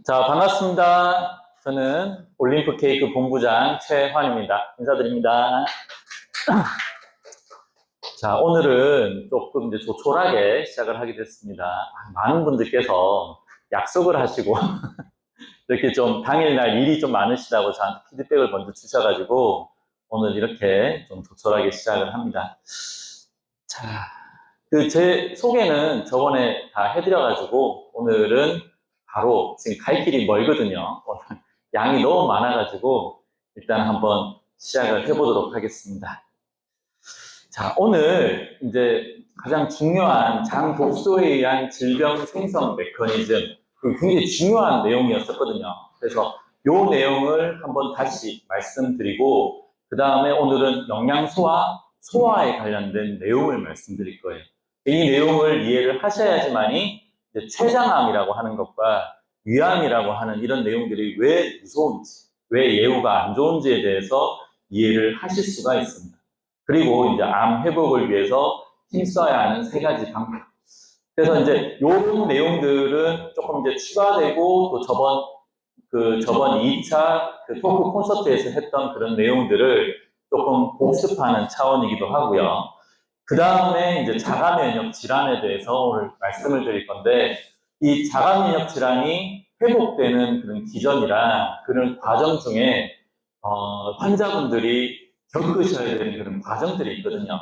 자, 반갑습니다. 저는 올림픽 케이크 본부장 최환입니다. 인사드립니다. 자, 오늘은 조금 이제 조촐하게 시작을 하게 됐습니다. 많은 분들께서 약속을 하시고, 이렇게 좀 당일날 일이 좀 많으시다고 저한테 피드백을 먼저 주셔가지고, 오늘 이렇게 좀 조촐하게 시작을 합니다. 자, 제 소개는 저번에 다 해드려가지고, 오늘은 바로 지금 갈 길이 멀거든요. 오늘 양이 너무 많아가지고, 일단 한번 시작을 해보도록 하겠습니다. 자, 오늘 이제 가장 중요한 장 독소에 의한 질병 생성 메커니즘, 굉장히 중요한 내용이었었거든요. 그래서 이 내용을 한번 다시 말씀드리고, 그 다음에 오늘은 영양소와 소화에 관련된 내용을 말씀드릴 거예요. 이 내용을 이해를 하셔야지만이 췌장암이라고 하는 것과 위암이라고 하는 이런 내용들이 왜 무서운지, 왜 예후가 안 좋은지에 대해서 이해를 하실 수가 있습니다. 그리고 이제 암 회복을 위해서 힘써야 하는 세 가지 방법. 그래서 이제 요런 내용들은 조금 이제 추가되고 또 저번 2차 그 토크 콘서트에서 했던 그런 내용들을 조금 복습하는 차원이기도 하고요. 그 다음에 이제 자가면역 질환에 대해서 오늘 말씀을 드릴 건데, 이 자가면역 질환이 회복되는 그런 기전이랑 그런 과정 중에, 환자분들이 겪으셔야 되는 그런 과정들이 있거든요.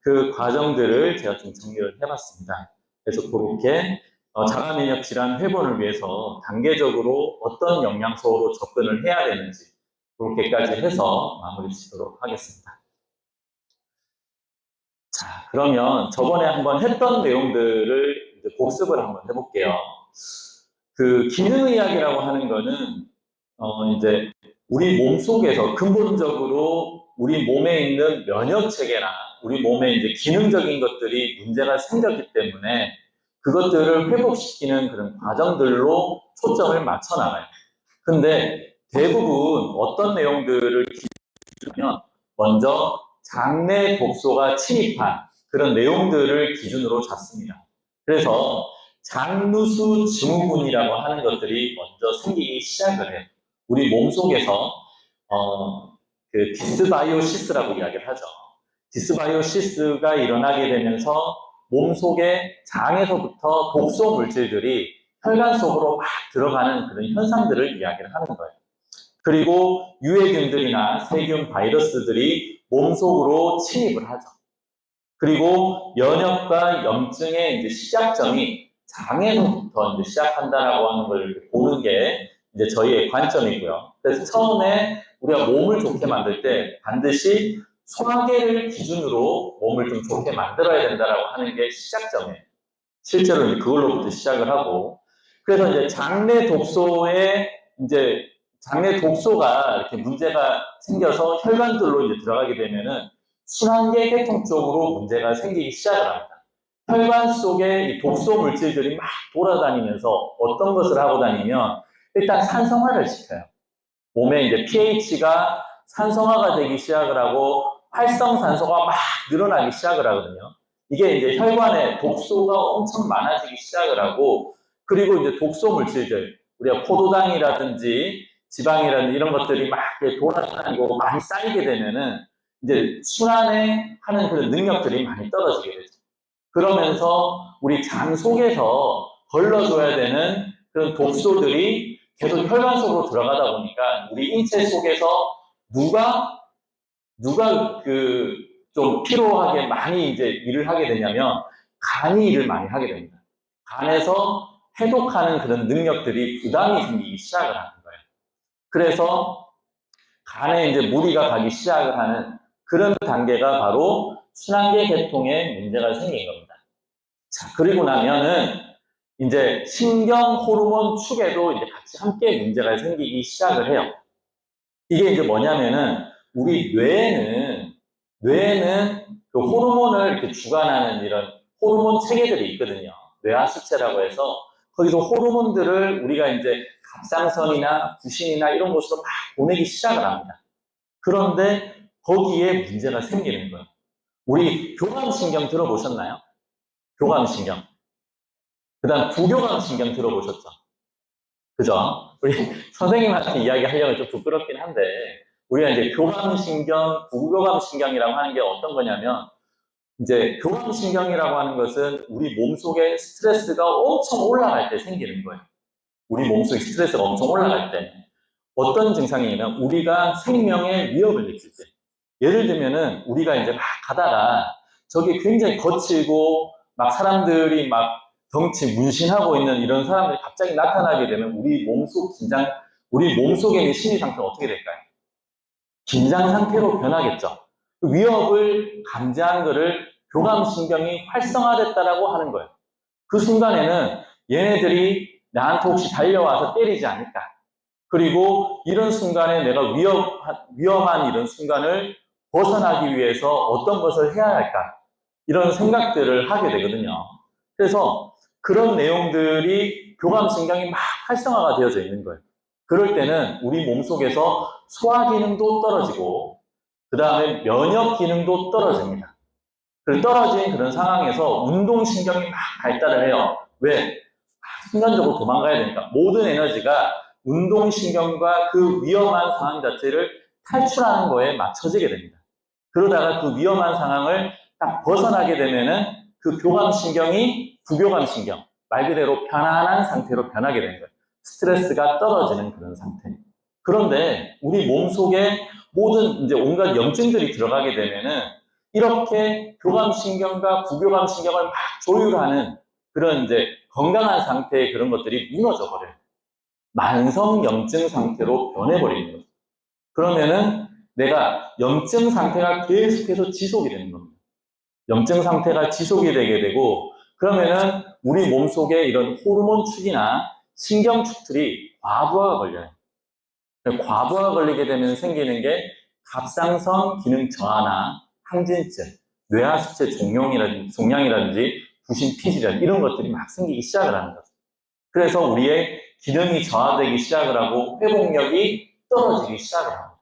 그 과정들을 제가 좀 정리를 해봤습니다. 그래서 그렇게 자가면역 질환 회복을 위해서 단계적으로 어떤 영양소로 접근을 해야 되는지 그렇게까지 해서 마무리 짓도록 하겠습니다. 자, 그러면 저번에 한번 했던 내용들을 이제 복습을 한번 해볼게요. 그 기능의학이라고 하는 거는 이제 우리 몸 속에서 근본적으로 우리 몸에 있는 면역 체계나 우리 몸에 이제 기능적인 것들이 문제가 생겼기 때문에 그것들을 회복시키는 그런 과정들로 초점을 맞춰 나가요. 근데 대부분 어떤 내용들을 기준하면 먼저 장내 독소가 침입한 그런 내용들을 기준으로 잡습니다. 그래서 장누수 증후군이라고 하는 것들이 먼저 생기기 시작을 해요. 우리 몸속에서 디스바이오시스라고 이야기를 하죠. 디스바이오시스가 일어나게 되면서 몸속의 장에서부터 독소 물질들이 혈관 속으로 막 들어가는 그런 현상들을 이야기를 하는 거예요. 그리고 유해균들이나 세균, 바이러스들이 몸속으로 침입을 하죠. 그리고 면역과 염증의 이제 시작점이 장에서부터 이제 시작한다라고 하는 걸 보는 게 이제 저희의 관점이고요. 그래서 처음에 우리가 몸을 좋게 만들 때 반드시 소화계를 기준으로 몸을 좀 좋게 만들어야 된다라고 하는 게 시작점이에요. 실제로 이제 그걸로부터 시작을 하고, 그래서 이제 이제 장내 독소가 이렇게 문제가 생겨서 혈관들로 이제 들어가게 되면은 순환계 계통 쪽으로 문제가 생기기 시작을 합니다. 혈관 속에 이 독소 물질들이 막 돌아다니면서 어떤 것을 하고 다니면 일단 산성화를 시켜요. 몸에 이제 pH가 산성화가 되기 시작을 하고 활성산소가 막 늘어나기 시작을 하거든요. 이게 이제 혈관에 독소가 엄청 많아지기 시작을 하고, 그리고 이제 독소 물질들, 우리가 포도당이라든지 지방이라든지 이런 것들이 막 돌아다니고 많이 쌓이게 되면은 이제 순환에 하는 그런 능력들이 많이 떨어지게 되죠. 그러면서 우리 장 속에서 걸러줘야 되는 그런 독소들이 계속 혈관 속으로 들어가다 보니까 우리 인체 속에서 누가 좀 피로하게 많이 이제 일을 하게 되냐면 간이 일을 많이 하게 됩니다. 간에서 해독하는 그런 능력들이 부담이 생기기 시작을 하는 거예요. 그래서 간에 이제 무리가 가기 시작을 하는 그런 단계가 바로 순환계 계통에 문제가 생긴 겁니다. 자, 그리고 나면은 이제 신경 호르몬 축에도 이제 같이 함께 문제가 생기기 시작을 해요. 이게 이제 뭐냐면은 우리 뇌에는 그 호르몬을 이렇게 주관하는 이런 호르몬 체계들이 있거든요. 뇌하수체라고 해서 거기서 호르몬들을 우리가 이제 갑상선이나 부신이나 이런 곳으로 막 보내기 시작을 합니다. 그런데 거기에 문제가 생기는 거예요. 우리 교감신경 들어보셨나요? 교감신경. 그 다음 부교감신경 들어보셨죠? 그죠? 우리 선생님한테 이야기하려면 좀 부끄럽긴 한데, 우리가 이제 교감신경, 부교감신경이라고 하는 게 어떤 거냐면, 이제 교감신경이라고 하는 것은 우리 몸속에 스트레스가 엄청 올라갈 때 생기는 거예요. 우리 몸속에 스트레스가 엄청 올라갈 때. 어떤 증상이냐면, 우리가 생명의 위협을 느낄 때. 예를 들면은, 우리가 이제 막 가다가, 저기 굉장히 거칠고, 막 사람들이 막 덩치 문신하고 있는 이런 사람들이 갑자기 나타나게 되면 우리 몸속에 있는 심리 상태가 어떻게 될까요? 긴장 상태로 변하겠죠. 그 위협을 감지한 거를 교감신경이 활성화됐다라고 하는 거예요. 그 순간에는 얘네들이 나한테 혹시 달려와서 때리지 않을까? 그리고 이런 순간에 내가 위험한 이런 순간을 벗어나기 위해서 어떤 것을 해야 할까? 이런 생각들을 하게 되거든요. 그래서 그런 내용들이 교감신경이 막 활성화가 되어져 있는 거예요. 그럴 때는 우리 몸속에서 소화 기능도 떨어지고, 그 다음에 면역 기능도 떨어집니다. 그 떨어진 그런 상황에서 운동신경이 막 발달을 해요. 왜? 순간적으로 도망가야 되니까. 모든 에너지가 운동신경과 그 위험한 상황 자체를 탈출하는 거에 맞춰지게 됩니다. 그러다가 그 위험한 상황을 딱 벗어나게 되면은 그 교감신경이 부교감신경, 말 그대로 편안한 상태로 변하게 되는 거예요. 스트레스가 떨어지는 그런 상태. 그런데 우리 몸속에 모든 이제 온갖 염증들이 들어가게 되면은 이렇게 교감신경과 부교감신경을 막 조율하는 그런 이제 건강한 상태의 그런 것들이 무너져 버려요. 만성 염증 상태로 변해버리는 거죠. 그러면은 내가 염증 상태가 계속해서 지속이 되는 겁니다. 염증 상태가 지속이 되게 되고, 그러면은 우리 몸속에 이런 호르몬 축이나 신경 축들이 과부하가 걸려요. 과부하가 걸리게 되면 생기는 게 갑상선 기능 저하나 항진증, 뇌하수체 종양이라든지 부신 피질이라든지 이런 것들이 막 생기기 시작을 하는 거죠. 그래서 우리의 기능이 저하되기 시작을 하고 회복력이 떨어지기 시작을 합니다.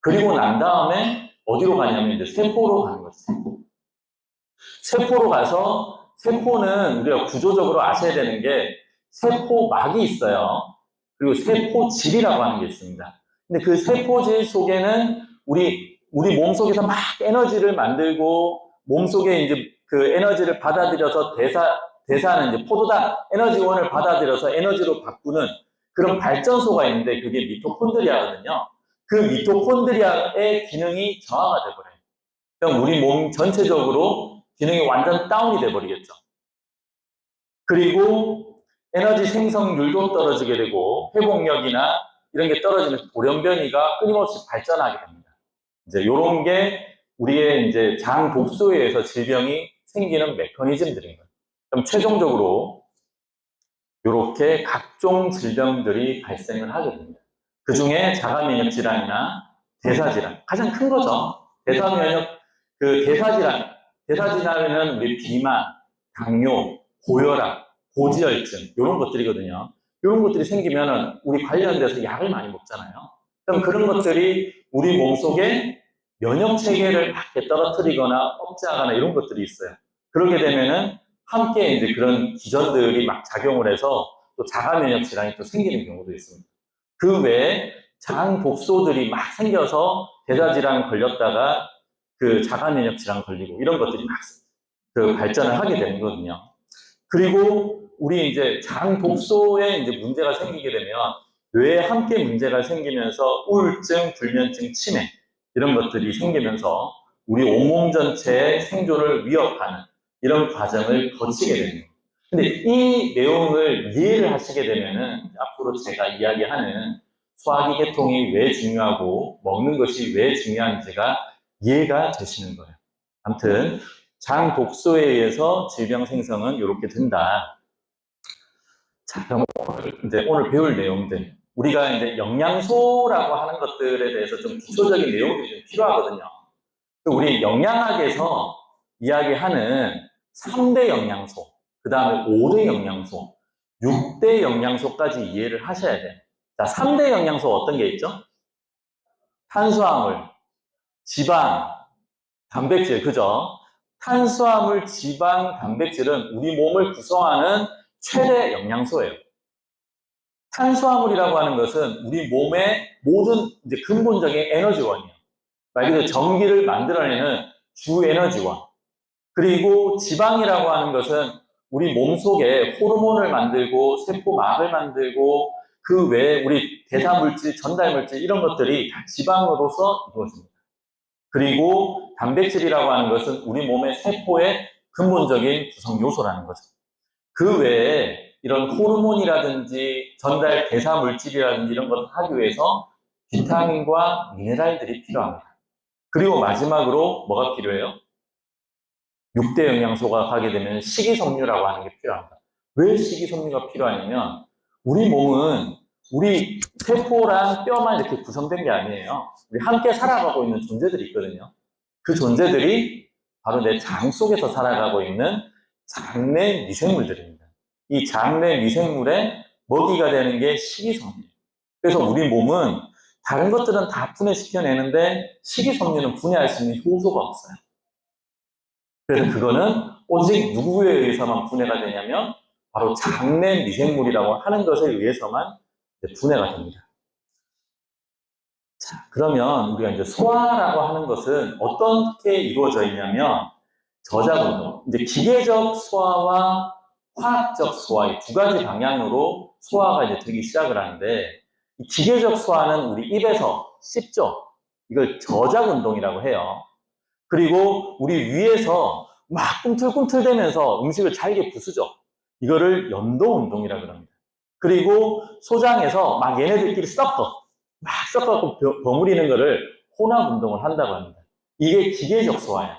그리고 난 다음에 어디로 가냐면 이제 세포로 가는 거죠. 세포로 가서 세포는 우리가 구조적으로 아셔야 되는 게 세포막이 있어요. 그리고 세포질이라고 하는 게 있습니다. 근데 그 세포질 속에는 우리 몸속에서 막 에너지를 만들고 몸속에 이제 그 에너지를 받아들여서 대사하는 이제 포도당 에너지원을 받아들여서 에너지로 바꾸는 그런 발전소가 있는데 그게 미토콘드리아거든요. 그 미토콘드리아의 기능이 저하가 돼버려요. 그럼 우리 몸 전체적으로 기능이 완전 다운이 돼버리겠죠. 그리고 에너지 생성률도 떨어지게 되고 회복력이나 이런 게 떨어지면서 돌연변이가 끊임없이 발전하게 됩니다. 이제 이런 게 우리의 이제 장 독소에 의해서 질병이 생기는 메커니즘들인 거예요. 그럼 최종적으로 이렇게 각종 질병들이 발생을 하게 됩니다. 그 중에 자가면역 질환이나 대사질환 가장 큰 거죠. 대사질환은 우리 비만, 당뇨, 고혈압, 고지혈증 이런 것들이거든요. 이런 것들이 생기면 우리 관련돼서 약을 많이 먹잖아요. 그럼 그런 것들이 우리 몸속에 면역 체계를 막 떨어뜨리거나 억제하거나 이런 것들이 있어요. 그러게 되면은 함께 이제 그런 기전들이 막 작용을 해서 또 자가 면역 질환이 또 생기는 경우도 있습니다. 그 외에 장 독소들이 막 생겨서 대사 질환 걸렸다가 그 자가 면역 질환 걸리고 이런 것들이 막 그 발전을 하게 되는 거거든요. 그리고 우리 이제 장 독소에 이제 문제가 생기게 되면 뇌에 함께 문제가 생기면서 우울증, 불면증, 치매 이런 것들이 생기면서 우리 온몸 전체의 생존을 위협하는 이런 과정을 거치게 됩니다. 근데 이 내용을 이해를 하시게 되면은 앞으로 제가 이야기하는 소화기 계통이 왜 중요하고 먹는 것이 왜 중요한지가 이해가 되시는 거예요. 아무튼 장 독소에 의해서 질병 생성은 이렇게 된다. 자, 그럼 오늘 배울 내용들. 우리가 이제 영양소라고 하는 것들에 대해서 좀 기초적인 내용들이 좀 필요하거든요. 우리 영양학에서 이야기하는 3대 영양소, 그 다음에 5대 영양소, 6대 영양소까지 이해를 하셔야 돼요. 자, 3대 영양소 어떤 게 있죠? 탄수화물, 지방, 단백질, 그죠? 탄수화물, 지방, 단백질은 우리 몸을 구성하는 최대 영양소예요. 탄수화물이라고 하는 것은 우리 몸의 모든 이제 근본적인 에너지원이에요. 말 그대로 전기를 만들어내는 주 에너지원. 그리고 지방이라고 하는 것은 우리 몸속에 호르몬을 만들고 세포막을 만들고 그 외에 우리 대사물질, 전달물질 이런 것들이 다 지방으로서 이루어집니다. 그리고 단백질이라고 하는 것은 우리 몸의 세포의 근본적인 구성 요소라는 거죠. 그 외에 이런 호르몬이라든지 전달 대사물질이라든지 이런 것을 하기 위해서 비타민과 미네랄들이 필요합니다. 그리고 마지막으로 뭐가 필요해요? 6대 영양소가 가게 되면 식이섬유라고 하는 게 필요합니다. 왜 식이섬유가 필요하냐면 우리 몸은 우리 세포랑 뼈만 이렇게 구성된 게 아니에요. 우리 함께 살아가고 있는 존재들이 있거든요. 그 존재들이 바로 내 장 속에서 살아가고 있는 장내 미생물들입니다. 이 장내 미생물의 먹이가 되는 게 식이섬유예요. 그래서 우리 몸은 다른 것들은 다 분해시켜내는데 식이섬유는 분해할 수 있는 효소가 없어요. 그래서 그거는 오직 누구에 의해서만 분해가 되냐면 바로 장내 미생물이라고 하는 것에 의해서만 분해가 됩니다. 자, 그러면 우리가 이제 소화라고 하는 것은 어떻게 이루어져 있냐면 저작운동, 이제 기계적 소화와 화학적 소화 이 두 가지 방향으로 소화가 이제 되기 시작을 하는데 이 기계적 소화는 우리 입에서 씹죠. 이걸 저작운동이라고 해요. 그리고 우리 위에서 막 꿈틀꿈틀대면서 음식을 잘게 부수죠. 이거를 연도운동이라고 합니다. 그리고 소장에서 막 얘네들끼리 막 섞어갖고 버무리는 거를 혼합운동을 한다고 합니다. 이게 기계적 소화예요.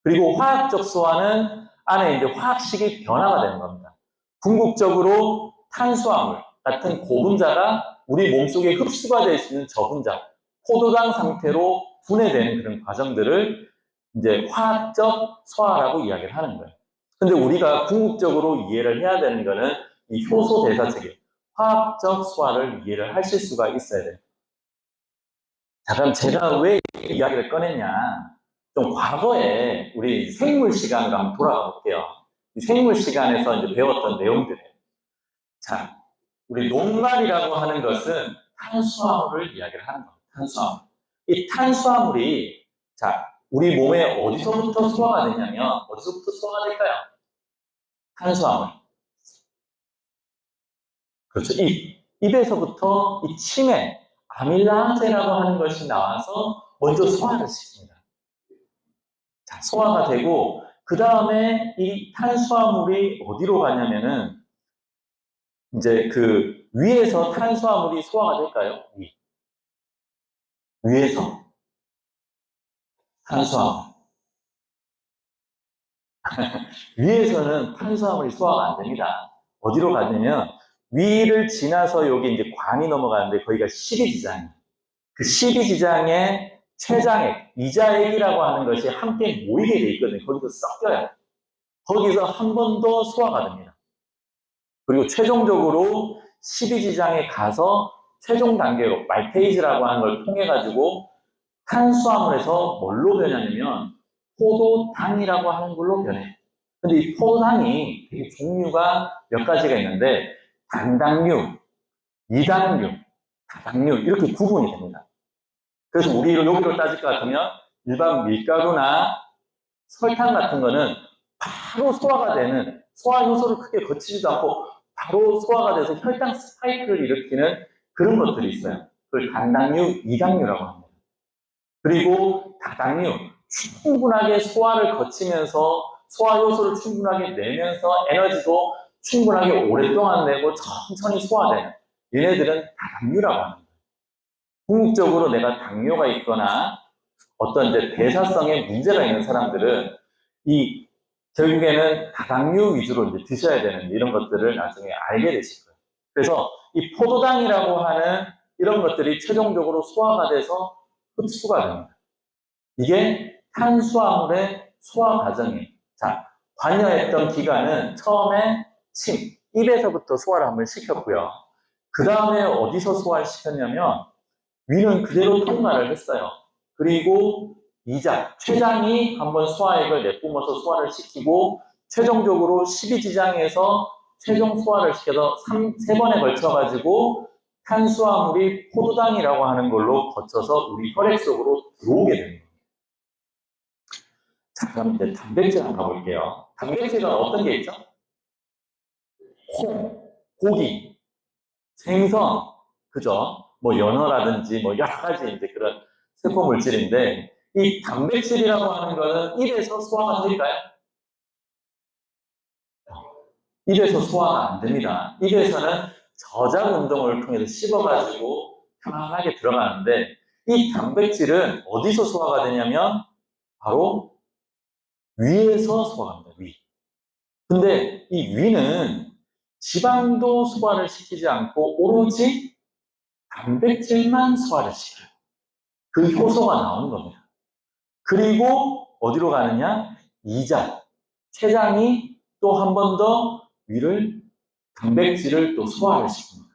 그리고 화학적 소화는 안에 이제 화학식이 변화가 되는 겁니다. 궁극적으로 탄수화물 같은 고분자가 우리 몸속에 흡수가 될 수 있는 저분자, 포도당 상태로 분해되는 그런 과정들을 이제 화학적 소화라고 이야기를 하는 거예요. 근데 우리가 궁극적으로 이해를 해야 되는 거는 이 효소 대사 체계, 화학적 소화를 이해를 하실 수가 있어야 돼요. 자, 그럼 제가 왜 이야기를 꺼냈냐? 좀 과거에 우리 생물 시간으로 한번 돌아가 볼게요. 이 생물 시간에서 이제 배웠던 내용들이에요. 자, 우리 녹말이라고 하는 것은 탄수화물을 이야기를 하는 겁니다. 탄수화물. 이 탄수화물이 자, 우리 몸에 어디서부터 소화가 되냐면 어디서부터 소화가 될까요? 탄수화물. 그렇죠. 입에서부터 이 침에 아밀라제라고 하는 것이 나와서 먼저 소화를 시킵니다. 자, 소화가 되고 그 다음에 이 탄수화물이 어디로 가냐면은 이제 그 위에서 탄수화물이 소화가 될까요? 위에서 탄수화물. 위에서는 탄수화물이 소화가 안 됩니다. 어디로 가냐면 위를 지나서 여기 이제 관이 넘어가는데 거기가 십이지장이에요. 그 십이지장에 췌장액, 이자액이라고 하는 것이 함께 모이게 돼 있거든요. 거기서 섞여요. 거기서 한 번 더 소화가 됩니다. 그리고 최종적으로 십이지장에 가서 최종 단계로 말테이즈라고 하는 걸 통해 가지고 탄수화물에서 뭘로 변하냐면 포도당이라고 하는 걸로 변해요. 근데 이 포도당이 되게 종류가 몇 가지가 있는데 단당류, 이당류, 다당류 이렇게 구분이 됩니다. 그래서 우리 여기로 따질 것 같으면 일반 밀가루나 설탕 같은 거는 바로 소화가 되는 소화 효소를 크게 거치지도 않고 바로 소화가 돼서 혈당 스파이크를 일으키는 그런 것들이 있어요. 그걸 단당류, 이당류라고 합니다. 그리고 다당류, 충분하게 소화를 거치면서 소화 효소를 충분하게 내면서 에너지도 충분하게 오랫동안 내고 천천히 소화되는 얘네들은 다당류라고 합니다. 궁극적으로 내가 당뇨가 있거나 어떤 이제 대사성에 문제가 있는 사람들은 이 결국에는 다당류 위주로 이제 드셔야 되는 이런 것들을 나중에 알게 되실 거예요. 그래서 이 포도당이라고 하는 이런 것들이 최종적으로 소화가 돼서 흡수가 됩니다. 이게 탄수화물의 소화 과정이에요. 자, 관여했던 기관은 처음에 침, 입에서부터 소화를 한번 시켰고요. 그 다음에 어디서 소화를 시켰냐면 위는 그대로 통과를 했어요. 그리고 이장, 췌장이 한번 소화액을 내뿜어서 소화를 시키고 최종적으로 십이지장에서 최종 소화를 시켜서 3번에 걸쳐가지고 탄수화물이 포도당이라고 하는 걸로 거쳐서 우리 혈액 속으로 들어오게 되는 거예요. 자, 그럼 이제 단백질 한번 가볼게요. 단백질은 어떤 게 있죠? 콩, 고기, 생선, 그죠? 뭐 연어라든지 뭐 여러 가지 이제 그런 세포 물질인데 이 단백질이라고 하는 거는 입에서 소화가 될까요? 입에서 소화가 안 됩니다. 입에서는 저장 운동을 통해서 씹어가지고 편안하게 들어가는데 이 단백질은 어디서 소화가 되냐면 바로 위에서 소화가 됩니다. 위. 근데 이 위는 지방도 소화를 시키지 않고 오로지 단백질만 소화를 시켜요. 그 효소가 나오는 겁니다. 그리고 어디로 가느냐? 이장, 췌장이 또 한 번 더 위를 단백질을 또 소화를 시킵니다.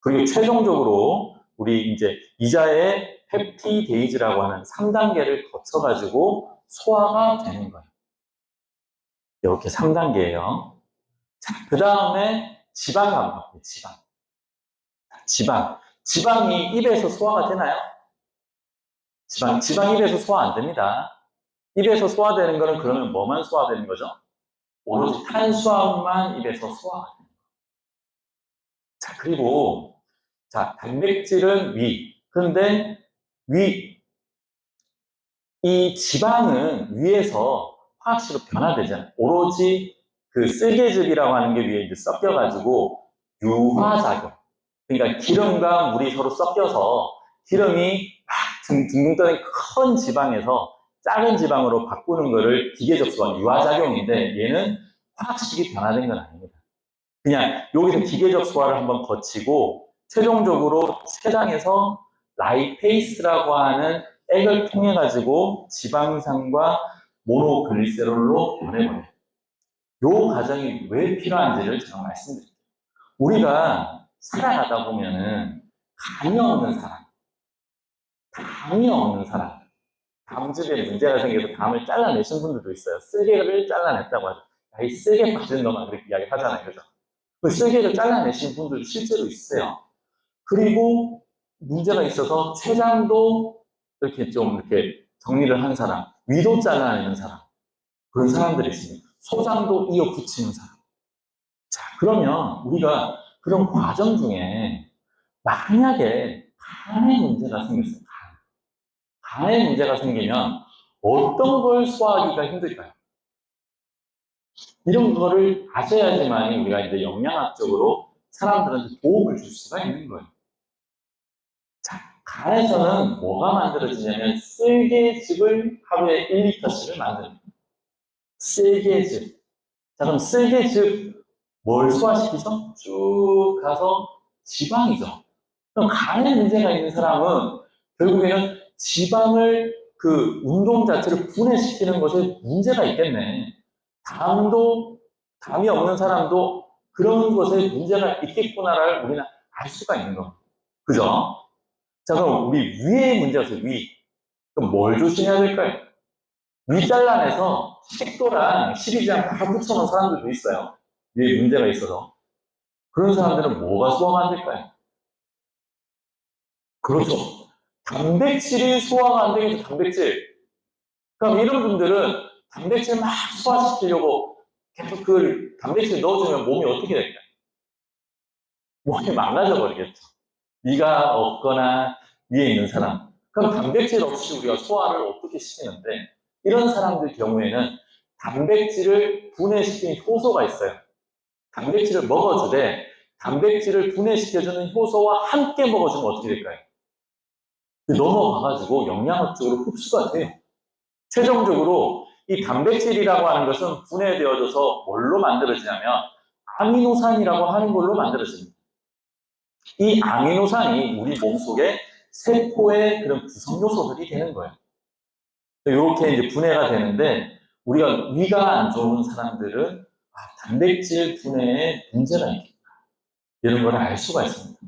그리고 최종적으로 우리 이제 이자의 펩티데이즈라고 하는 3단계를 거쳐가지고 소화가 되는 거예요. 이렇게 3단계예요. 자, 그 다음에 지방 한번 볼게요. 지방이 입에서 소화가 되나요? 지방 입에서 소화 안 됩니다. 입에서 소화되는 거는 그러면 뭐만 소화되는 거죠? 오로지 탄수화물만 입에서 소화가 됩니다. 자, 그리고 자, 단백질은 위. 그런데 이 지방은 위에서 화학식으로 변화되지 않아요. 오로지 그 쓸개즙이라고 하는 게 위에 이제 섞여가지고 유화작용. 그러니까 기름과 물이 서로 섞여서 기름이 막 둥둥 떠는 큰 지방에서 작은 지방으로 바꾸는 거를 기계적 소화, 유화작용인데 얘는 화학식이 변화된 건 아닙니다. 그냥 여기서 기계적 소화를 한번 거치고 최종적으로 췌장에서 라이페이스라고 하는 액을 통해 가지고 지방산과 모노글리세롤로 변해버려요. 이 과정이 왜 필요한지를 제가 말씀드릴게요. 우리가 살아가다 보면은 감이 없는 사람, 담즙에 문제가 생겨서 담을 잘라내신 분들도 있어요. 쓸개를 잘라냈다고 하죠. 야, 이 쓸개 빠진 놈아 그렇게 이야기 하잖아요, 그죠? 그 쓸개를 잘라내신 분들 실제로 있어요. 그리고 문제가 있어서 췌장도 이렇게 좀 이렇게 정리를 한 사람, 위도 잘라내는 사람, 그런 사람들이 있습니다. 소장도 이어 붙이는 사람. 자, 그러면 우리가 그런 과정 중에 만약에 간에 문제가 생겼어요. 간에 문제가 생기면 어떤 걸 소화하기가 힘들까요? 이런 거를 아셔야지만 우리가 이제 영양학적으로 사람들한테 도움을 줄 수가 있는 거예요. 자, 간에서는 뭐가 만들어지냐면 쓸개즙을 하루에 1리터씩을 만듭니다. 쓸개즙. 자, 그럼 쓸개즙 뭘 소화시키죠? 쭉 가서 지방이죠. 그럼 간에 문제가 있는 사람은 결국에는 지방을 그 운동 자체를 분해시키는 것에 문제가 있겠네. 담이 없는 사람도 그런 것에 문제가 있겠구나를 우리는 알 수가 있는 겁니다. 그죠? 자, 그럼 우리 위에 문제가 있어요, 위. 그럼 뭘 조심해야 될까요? 위 잘라내서 식도랑 십이지랑 다 붙여놓은 사람들도 있어요. 위에 문제가 있어서. 그런 사람들은 뭐가 소화가 안 될까요? 그렇죠. 단백질이 소화가 안 되겠죠, 단백질. 그럼 이런 분들은 단백질 막 소화시키려고 계속 그 단백질 넣어주면 몸이 어떻게 될까요? 몸이 망가져 버리겠죠. 위가 없거나 위에 있는 사람. 그럼 단백질 없이 우리가 소화를 어떻게 시키는데 이런 사람들 경우에는 단백질을 분해시키는 효소가 있어요. 단백질을 먹어주되 단백질을 분해시켜주는 효소와 함께 먹어주면 어떻게 될까요? 넘어가가지고 영양학적으로 흡수가 돼요. 최종적으로 이 단백질이라고 하는 것은 분해되어져서 뭘로 만들어지냐면 아미노산이라고 하는 걸로 만들어집니다. 이 아미노산이 우리 몸속에 세포의 그런 구성 요소들이 되는 거예요. 이렇게 이제 분해가 되는데 우리가 위가 안 좋은 사람들은 단백질 분해에 문제가 있겠다. 이런 걸 알 수가 있습니다.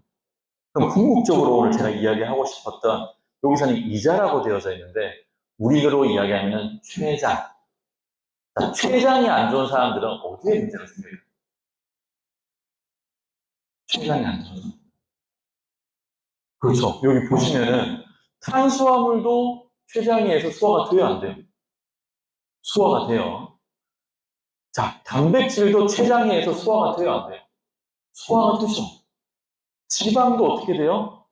그럼 궁극적으로 오늘 제가 이야기하고 싶었던 여기서는 이자라고 되어져 있는데 우리로 이야기하면 췌장. 자, 췌장이 안 좋은 사람들은 어디에 문제가 생겨요? 췌장이 안 좋아져요. 그렇죠. 여기 보시면은 탄수화물도 췌장에서 소화가 돼요, 안 돼요? 소화가 돼요. 자, 단백질도 췌장에서 소화가 돼요, 안 돼요? 소화가 되죠. 지방도 어떻게 돼요?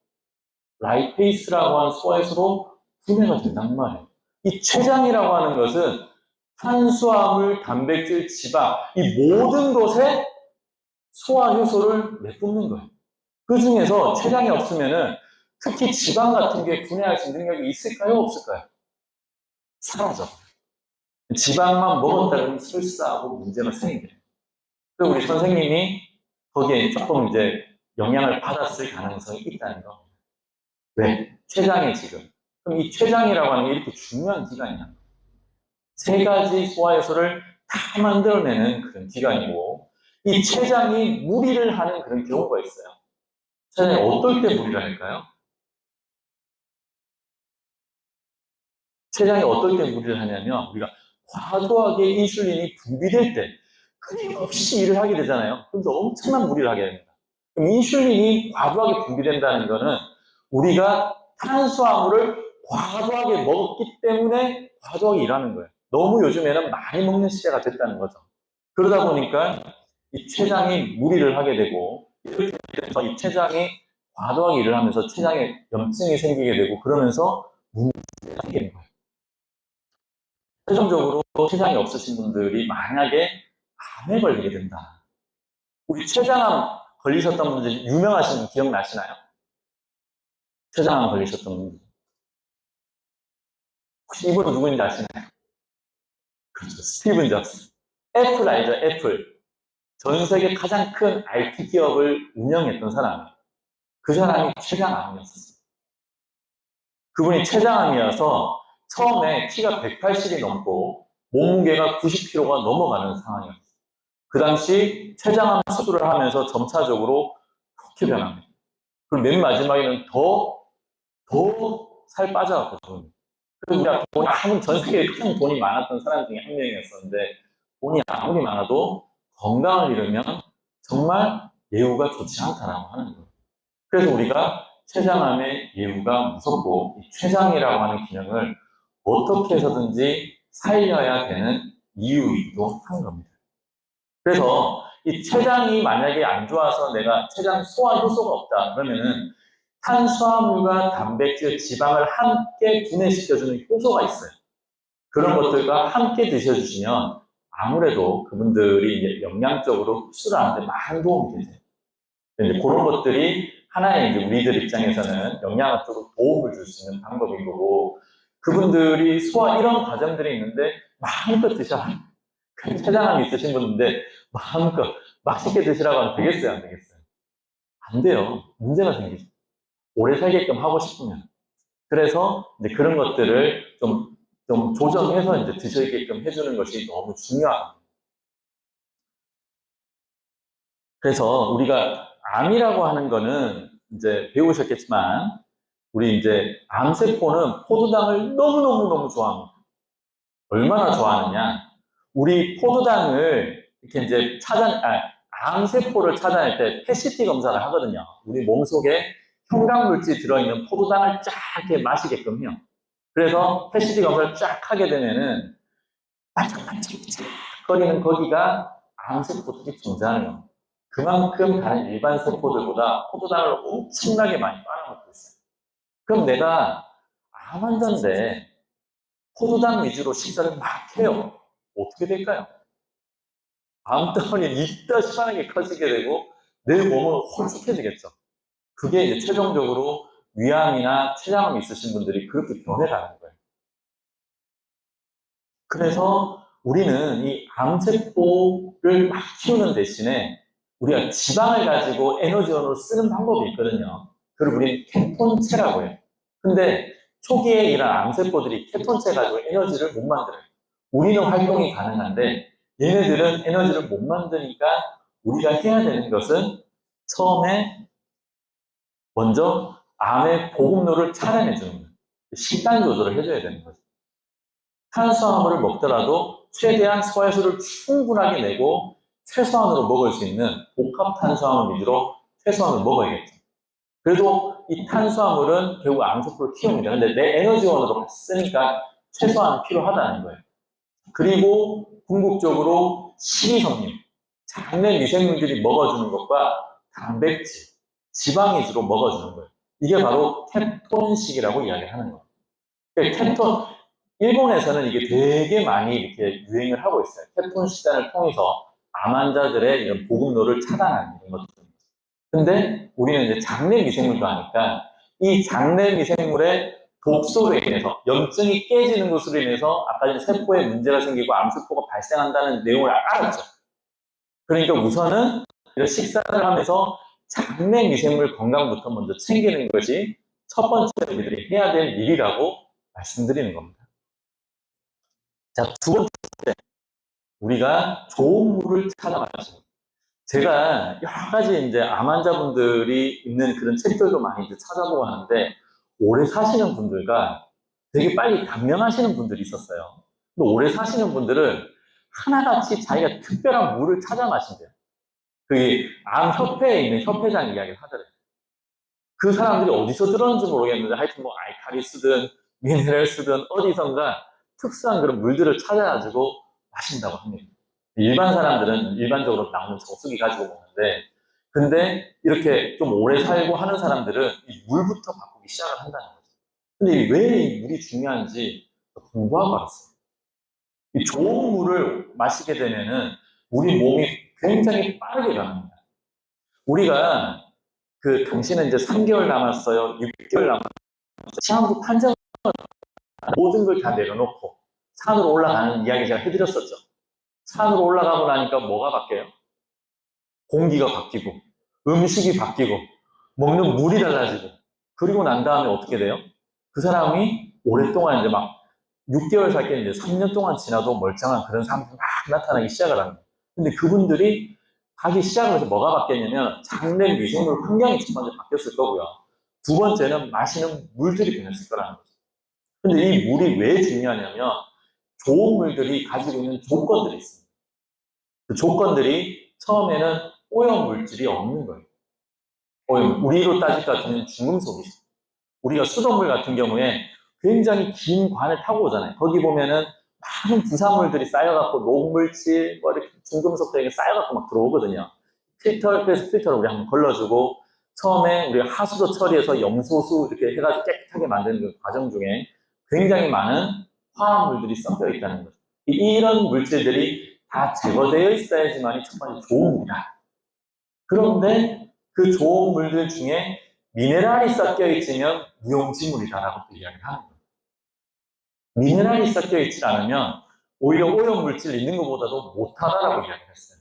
라이페이스라고 하는 소화효소로 분해가 된단 말이에요. 이 췌장이라고 하는 것은 탄수화물, 단백질, 지방, 이 모든 것에 소화효소를 내뿜는 거예요. 그 중에서 췌장이 없으면은 특히 지방 같은 게 분해할 수 있는 능력이 있을까요? 없을까요? 사라져. 지방만 먹었다면 설사하고 문제가 생겨요. 그리고 우리 선생님이 거기에 조금 이제 영향을 받았을 가능성이 있다는 거. 왜? 췌장에 지금. 그럼 이 췌장이라고 하는 게 이렇게 중요한 기관이야. 세 가지 소화효소를 다 만들어내는 그런 기관이고, 이 췌장이 무리를 하는 그런 경우가 있어요. 췌장이 어떨 때 무리를 할까요? 췌장이 어떨 때 무리를 하냐면, 우리가 과도하게 인슐린이 분비될 때 끊임없이 일을 하게 되잖아요. 그래서 엄청난 무리를 하게 됩니다. 그럼 인슐린이 과도하게 분비된다는 거는 우리가 탄수화물을 과도하게 먹었기 때문에 과도하게 일하는 거예요. 너무 요즘에는 많이 먹는 시대가 됐다는 거죠. 그러다 보니까 이 췌장이 무리를 하게 되고, 이렇게 돼서 이 췌장이 과도하게 일을 하면서 췌장에 염증이 생기게 되고, 그러면서 문제가 생기는 거예요. 최종적으로 췌장이 없으신 분들이 만약에 암에 걸리게 된다. 우리 췌장암 걸리셨던 분들 유명하신 분 기억나시나요? 췌장암 걸리셨던 분들. 혹시 이분 누구인지 아시나요? 그렇죠. 스티븐 잡스. 애플 알죠? 애플. 전 세계 가장 큰 IT 기업을 운영했던 사람이에요. 그 사람이 췌장암이었어요. 그분이 췌장암이어서 처음에 키가 180이 넘고 몸무게가 90kg가 넘어가는 상황이었어요. 그 당시 췌장암 수술을 하면서 점차적으로 그렇게 변합니다. 그리고 맨 마지막에는 더 살 빠져갔거든요. 그래서 우리가 돈이 아무리 전 세계에 가장 돈이 많았던 사람 중에 한 명이었었는데, 돈이 아무리 많아도 건강을 잃으면 정말 예후가 좋지 않다라고 하는 거예요. 그래서 우리가 췌장암의 예후가 무섭고, 이 췌장이라고 하는 기능을 어떻게 해서든지 살려야 되는 이유이기도 한 겁니다. 그래서 이 췌장이 만약에 안 좋아서 내가 췌장 소화 효소가 없다 그러면은 탄수화물과 단백질, 지방을 함께 분해시켜주는 효소가 있어요. 그런 것들과 함께 드셔주시면 아무래도 그분들이 이제 영양적으로 흡수를 하는데 많은 도움이 되세요. 이제 그런 것들이 하나의 이제 우리들 입장에서는 영양학적으로 도움을 줄 수 있는 방법인 거고, 그분들이 소화 이런 과정들이 있는데 마음껏 드셔라. 췌장암이 있으신 분인데 마음껏 맛있게 드시라고 하면 되겠어요, 안 되겠어요? 안 돼요. 문제가 생기죠. 오래 살게끔 하고 싶으면. 그래서 이제 그런 것들을 좀 조정해서 이제 드시게끔 해주는 것이 너무 중요합니다. 그래서 우리가 암이라고 하는 거는 이제 배우셨겠지만, 우리 이제 암세포는 포도당을 너무너무너무 좋아합니다. 얼마나 좋아하느냐. 우리 포도당을 이렇게 이제 암세포를 찾아낼 때 패시티 검사를 하거든요. 우리 몸속에 형광물질이 들어있는 포도당을 쫙 이렇게 마시게끔 해요. 그래서 패시티 검사를 쫙 하게 되면은 반짝반짝거리는 거기가 암세포들이 존재하는, 그만큼 다른 일반 세포들보다 포도당을 엄청나게 많이 빨아먹고 있어요. 그럼 내가 암 환자인데 포도당 위주로 식사를 막 해요. 어떻게 될까요? 암덩어리 이따시만하게 커지게 되고 내 몸은 홀쭉해지겠죠. 그게 이제 최종적으로 위암이나 췌장암이 있으신 분들이 그렇게 변해가는 거예요. 그래서 우리는 이 암세포를 막 키우는 대신에 우리가 지방을 가지고 에너지원으로 쓰는 방법이 있거든요. 그걸 우리는 케톤체라고 해요. 근데 초기에 이런 암세포들이 케톤체 가지고 에너지를 못 만들어요. 우리는 활동이 가능한데 얘네들은 에너지를 못 만드니까 우리가 해야 되는 것은 처음에 먼저 암의 보급로를 차단해 주는 거예요. 식단 조절을 해줘야 되는 거죠. 탄수화물을 먹더라도 최대한 소화효소를 충분하게 내고 최소한으로 먹을 수 있는 복합 탄수화물 위주로 탄수화물 먹어야겠죠. 그래도 이 탄수화물은 결국 암세포를 키웁니다. 근데 내 에너지원으로 쓰니까 최소한 필요하다는 거예요. 그리고 궁극적으로 식이섬유, 장내 미생물들이 먹어주는 것과 단백질, 지방이 주로 먹어주는 거예요. 이게 바로 케톤식이라고 이야기하는 거예요. 그러니까 케톤, 일본에서는 이게 되게 많이 이렇게 유행을 하고 있어요. 케톤 식단을 통해서 암 환자들의 이런 보급로를 차단하는 이런 것들. 근데 우리는 이제 장내 미생물도 하니까 이 장내 미생물의 독소로 인해서 염증이 깨지는 것으로 인해서 아까 전에 세포에 문제가 생기고 암세포가 발생한다는 내용을 알았죠. 그러니까 우선은 이런 식사를 하면서 장내 미생물 건강부터 먼저 챙기는 것이 첫 번째 우리들이 해야 될 일이라고 말씀드리는 겁니다. 자, 두 번째, 우리가 좋은 물을 찾아 마시는. 제가 여러 가지 이제 암 환자분들이 있는 그런 책들도 많이 이제 찾아보고 하는데, 오래 사시는 분들과 되게 빨리 단명하시는 분들이 있었어요. 근데 오래 사시는 분들은 하나같이 자기가 특별한 물을 찾아 마신대요. 그 암 협회에 있는 협회장 이야기를 하더래요. 그 사람들이 어디서 들었는지 모르겠는데 하여튼 뭐 알칼리 쓰든 미네랄 쓰든 어디선가 특수한 그런 물들을 찾아가지고 마신다고 합니다. 일반 사람들은 일반적으로 나오는 정수기 가지고 먹는데, 근데 이렇게 좀 오래 살고 하는 사람들은 이 물부터 바꾸기 시작을 한다는 거죠. 근데 왜 이 물이 중요한지 공부하고 알았어요. 이 좋은 물을 마시게 되면은 우리 몸이 굉장히 빠르게 변합니다. 우리가 당신은 이제 3개월 남았어요, 6개월 남았어요, 시한부 판정 모든 걸 다 내려놓고 산으로 올라가는 이야기 제가 해드렸었죠. 산으로 올라가고 나니까 뭐가 바뀌어요? 공기가 바뀌고, 음식이 바뀌고, 먹는 물이 달라지고, 그리고 난 다음에 어떻게 돼요? 그 사람이 오랫동안 이제 막 6개월 살게 이제 3년 동안 지나도 멀쩡한 그런 사람들이 막 나타나기 시작을 하는 거예요. 근데 그분들이 가기 시작을 해서 뭐가 바뀌었냐면 장내 미생물 환경이 첫 번째 바뀌었을 거고요. 두 번째는 마시는 물들이 변했을 거라는 거죠. 근데 이 물이 왜 중요하냐면 좋은 물들이 가지고 있는 조건들이 있습니다. 그 조건들이 처음에는 오염 물질이 없는 거예요. 우리로 따질 것 같으면 중금속이죠. 우리가 수돗물 같은 경우에 굉장히 긴 관을 타고 오잖아요. 거기 보면은 많은 부산물들이 쌓여갖고 녹물질, 뭐 이렇게 중금속 등이 쌓여갖고 막 들어오거든요. 그래서 필터를 우리 한번 걸러주고, 처음에 우리가 하수도 처리해서 염소수 이렇게 해가지고 깨끗하게 만드는 그 과정 중에 굉장히 많은 화합물들이 섞여 있다는 거죠. 이런 물질들이 다 제거되어 있어야지만이 첫 번째 좋은 물이다. 그런데 그 좋은 물들 중에 미네랄이 섞여 있으면 무용지물이다라고 또 이야기를 하는 거예요. 미네랄이 섞여 있지 않으면 오히려 오염 물질 있는 것보다도 못하다라고 이야기를 했어요.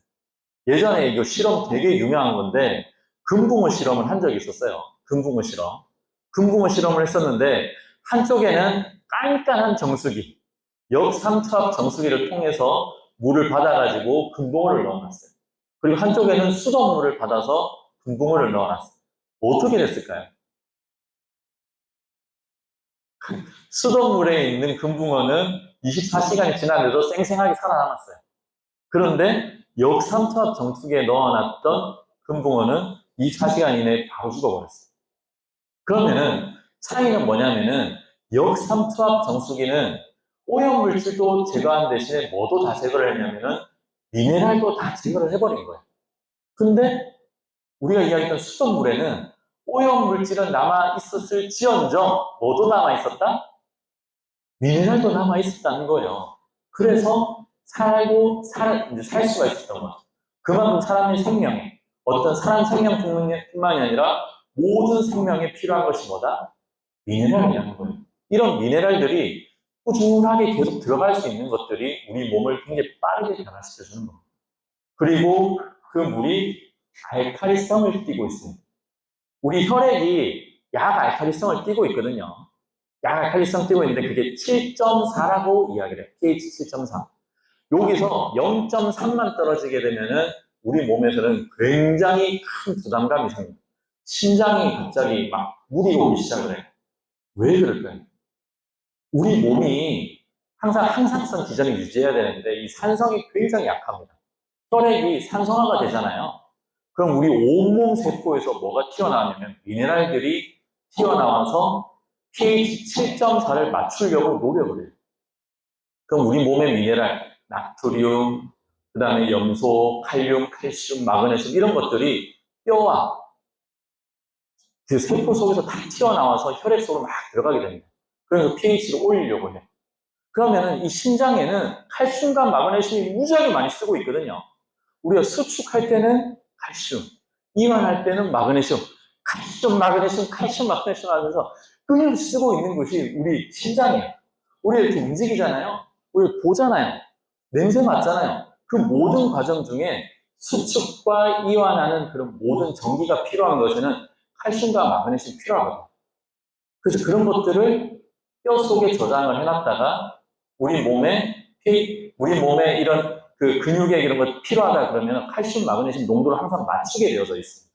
예전에 이거 실험 되게 유명한 건데, 금붕어 실험을 한 적이 있었어요. 금붕어 실험. 금붕어 실험을 했었는데, 한쪽에는 깐깐한 정수기, 역삼투압 정수기를 통해서 물을 받아가지고 금붕어를 넣어놨어요. 그리고 한쪽에는 수돗물을 받아서 금붕어를 넣어놨어요. 어떻게 됐을까요? 수돗물에 있는 금붕어는 24시간이 지났는데도 쌩쌩하게 살아남았어요. 그런데 역삼투압 정수기에 넣어놨던 금붕어는 24시간 이내에 바로 죽어버렸어요. 그러면은 차이는 뭐냐면은 역삼투압 정수기는 오염물질도 제거한 대신에 뭐도 다 제거를 했냐면은 미네랄도 다 제거를 해버린 거예요. 근데 우리가 이야기했던 수돗물에는 오염물질은 남아있었을지언정 뭐도 남아있었다? 미네랄도 남아있었다는 거예요. 그래서 이제 살 수가 있었던 거죠. 그만큼 사람의 생명에, 어떤 사람 생명뿐만이 아니라 모든 생명에 필요한 것이 뭐다? 미네랄이라는 거예요. 이런 미네랄들이 꾸준하게 계속 들어갈 수 있는 것들이 우리 몸을 굉장히 빠르게 변화시켜주는 겁니다. 그리고 그 물이 알칼리성을 띠고 있습니다. 우리 혈액이 약 알칼리성을 띠고 있거든요. 약 알칼리성 띠고 있는데 그게 7.4라고 이야기를 해요. pH 7.4. 여기서 0.3만 떨어지게 되면은 우리 몸에서는 굉장히 큰 부담감이 생깁니다. 심장이 갑자기 막 물이 오기 시작을 해요. 왜 그럴까요? 우리 몸이 항상 항상성 기전을 유지해야 되는데 이 산성이 굉장히 약합니다. 혈액이 산성화가 되잖아요. 그럼 우리 온몸 세포에서 뭐가 튀어나오냐면 미네랄들이 튀어나와서 pH 7.4를 맞추려고 노력을 해요. 그럼 우리 몸의 미네랄, 나트륨, 그 다음에 염소, 칼륨, 칼슘, 마그네슘 이런 것들이 뼈와 그 세포 속에서 다 튀어나와서 혈액 속으로 막 들어가게 됩니다. 그래서 pH를 올리려고 해요. 그러면은 이 심장에는 칼슘과 마그네슘이 무지하게 많이 쓰고 있거든요. 우리가 수축할 때는 칼슘, 이완할 때는 마그네슘, 칼슘, 마그네슘, 칼슘, 마그네슘 하면서 끊임없이 쓰고 있는 것이 우리 심장이에요. 우리 이렇게 움직이잖아요. 우리 보잖아요. 냄새 맡잖아요. 그 모든 과정 중에 수축과 이완하는 그런 모든 전기가 필요한 것에는 칼슘과 마그네슘이 필요하거든요. 그래서 그런 것들을 뼈 속에 저장을 해놨다가 우리 몸에 이런 그 근육에 이런 것 필요하다 그러면 칼슘, 마그네슘 농도를 항상 맞추게 되어져 있습니다.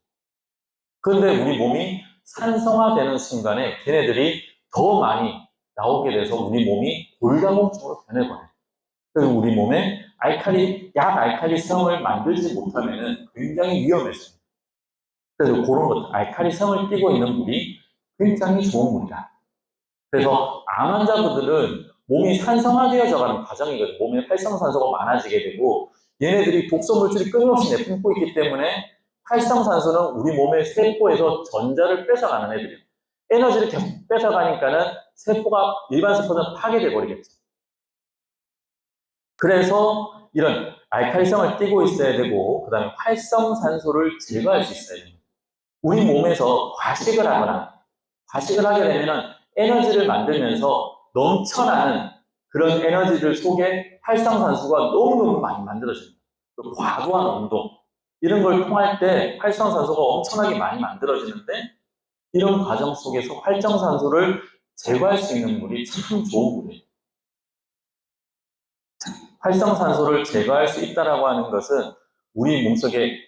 그런데 우리 몸이 산성화되는 순간에 걔네들이 더 많이 나오게 돼서 우리 몸이 골다공증으로 변해버려요. 그래서 우리 몸에 알칼리성을 만들지 못하면 굉장히 위험해져요. 그래서 그런 것, 알칼리성을 띠고 있는 물이 굉장히 좋은 물이다. 그래서 암 환자분들은 몸이 산성화되어져가는 과정이거든요. 몸에 활성산소가 많아지게 되고 얘네들이 독소 물질이 끊임없이 내뿜고 있기 때문에 활성산소는 우리 몸의 세포에서 전자를 뺏어가는 애들이에요. 에너지를 계속 뺏어가니까는 세포가 일반 세포는 파괴돼 버리겠죠. 그래서 이런 알칼리성을 띠고 있어야 되고 그다음에 활성산소를 제거할 수 있어야 됩니다. 우리 몸에서 과식을 하게 되면 에너지를 만들면서 넘쳐나는 그런 에너지들 속에 활성산소가 너무너무 많이 만들어집니다. 과도한 운동 이런 걸 통할 때 활성산소가 엄청나게 많이 만들어지는데 이런 과정 속에서 활성산소를 제거할 수 있는 물이 참 좋은 물이에요. 활성산소를 제거할 수 있다라고 하는 것은 우리 몸속에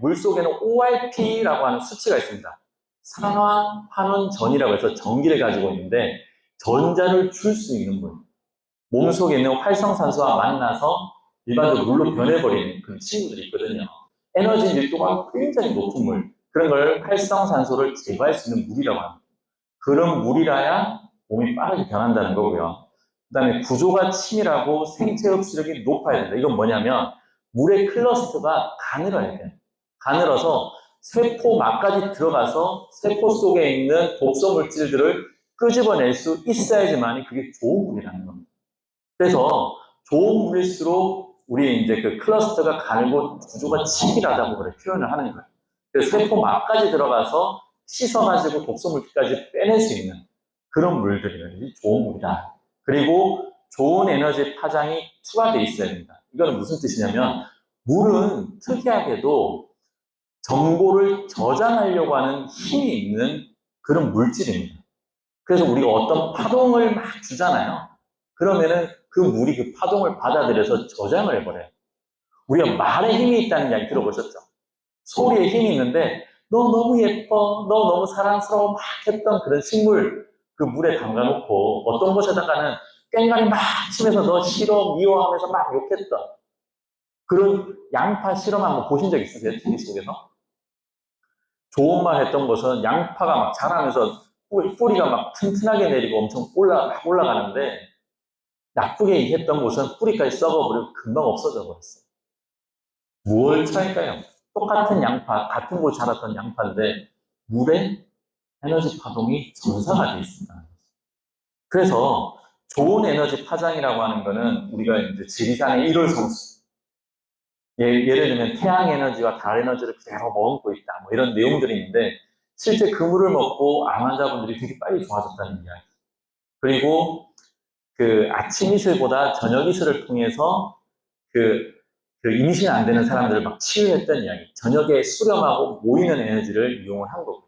물 속에는 ORP라고 하는 수치가 있습니다. 산화환원전이라고 해서 전기를 가지고 있는데 전자를 줄 수 있는 물. 몸속에 있는 활성산소와 만나서 일반적으로 물로 변해버리는 그런 친구들이 있거든요. 에너지 밀도가 굉장히 높은 물. 그런 걸 활성산소를 제거할 수 있는 물이라고 합니다. 그런 물이라야 몸이 빠르게 변한다는 거고요. 그 다음에 구조가 치밀하고 생체 흡수력이 높아야 된다. 이건 뭐냐면 물의 클러스터가 가늘어야 돼요. 가늘어서 세포막까지 들어가서 세포 속에 있는 독소 물질들을 끄집어낼 수 있어야지만이 그게 좋은 물이라는 겁니다. 그래서 좋은 물일수록 우리 이제 그 클러스터가 가늘고 구조가 치밀하다고 그래 표현을 하는 거예요. 그래서 세포막까지 들어가서 씻어가지고 독소 물질까지 빼낼 수 있는 그런 물들이 좋은 물이다. 그리고 좋은 에너지 파장이 추가되어 있어야 됩니다. 이거는 무슨 뜻이냐면 물은 특이하게도 정보를 저장하려고 하는 힘이 있는 그런 물질입니다. 그래서 우리가 어떤 파동을 막 주잖아요. 그러면은 그 물이 그 파동을 받아들여서 저장을 해버려요. 우리가 말에 힘이 있다는 이야기 들어보셨죠? 소리에 힘이 있는데 너 너무 예뻐, 너 너무 사랑스러워 막 했던 그런 식물 그 물에 담가놓고 어떤 곳에다가는 꽹가리 막 치면서 너 싫어, 미워하면서 막 욕했던 그런 양파 실험한 거 보신 적 있으세요? TV 속에서? 좋은 말 했던 것은 양파가 막 자라면서 뿌리가 막 튼튼하게 내리고 엄청 올라가는데 나쁘게 했던 것은 뿌리까지 썩어버리고 금방 없어져 버렸어요. 무얼 차일까요? 똑같은 양파, 같은 곳 자랐던 양파인데 물에 에너지 파동이 전사가 되어 있습니다. 그래서 좋은 에너지 파장이라고 하는 거는 우리가 이제 지리산의 1월 성수 예를 들면 태양 에너지와 달 에너지를 그대로 머금고 있다 뭐 이런 내용들이 있는데 실제 그 물을 먹고 암 환자분들이 되게 빨리 좋아졌다는 이야기. 그리고 그 아침 이슬보다 저녁 이슬을 통해서 그 임신 안 되는 사람들을 막 치유했던 이야기. 저녁에 수렴하고 모이는 에너지를 이용을 한 거고.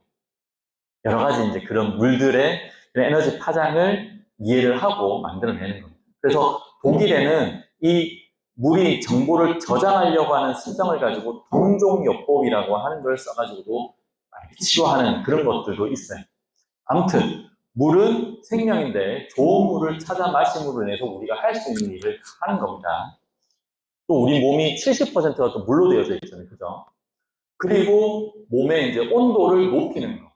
여러 가지 이제 그런 물들의 에너지 파장을 이해를 하고 만들어내는 겁니다. 그래서 독일에는 이 물이 정보를 저장하려고 하는 습성을 가지고 동종요법이라고 하는 걸 써가지고도 치유하는 그런 것들도 있어요. 아무튼 물은 생명인데 좋은 물을 찾아 마심으로 인해서 우리가 할 수 있는 일을 하는 겁니다. 또 우리 몸이 70%가 또 물로 되어져 있잖아요. 그죠? 그리고 몸의 이제 온도를 높이는 거.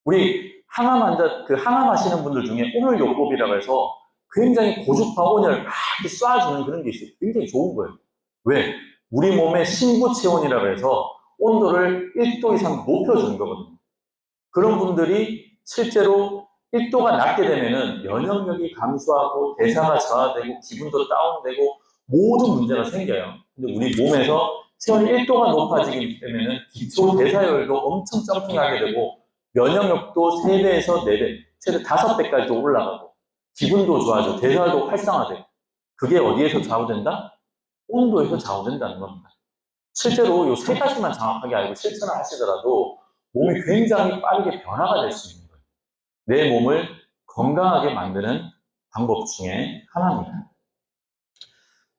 우리 항암 환자, 그 항암하시는 분들 중에 온열요법이라고 해서 굉장히 고주파 온열 막 이렇게 쏴주는 그런 게 있어요. 굉장히 좋은 거예요. 왜? 우리 몸의 신부 체온이라고 해서 온도를 1도 이상 높여주는 거거든요. 그런 분들이 실제로 1도가 낮게 되면은 면역력이 감소하고 대사가 저하되고 기분도 다운되고 모든 문제가 생겨요. 근데 우리 몸에서 체온이 1도가 높아지기 때문에 기초 대사율도 엄청 점핑하게 되고 면역력도 3배에서 4배, 최대 5배까지도 올라가고 기분도 좋아지고 대사도 활성화되고 그게 어디에서 좌우된다? 온도에서 좌우된다는 겁니다. 실제로 이 세 가지만 정확하게 알고 실천을 하시더라도 몸이 굉장히 빠르게 변화가 될 수 있는 거예요. 내 몸을 건강하게 만드는 방법 중에 하나입니다.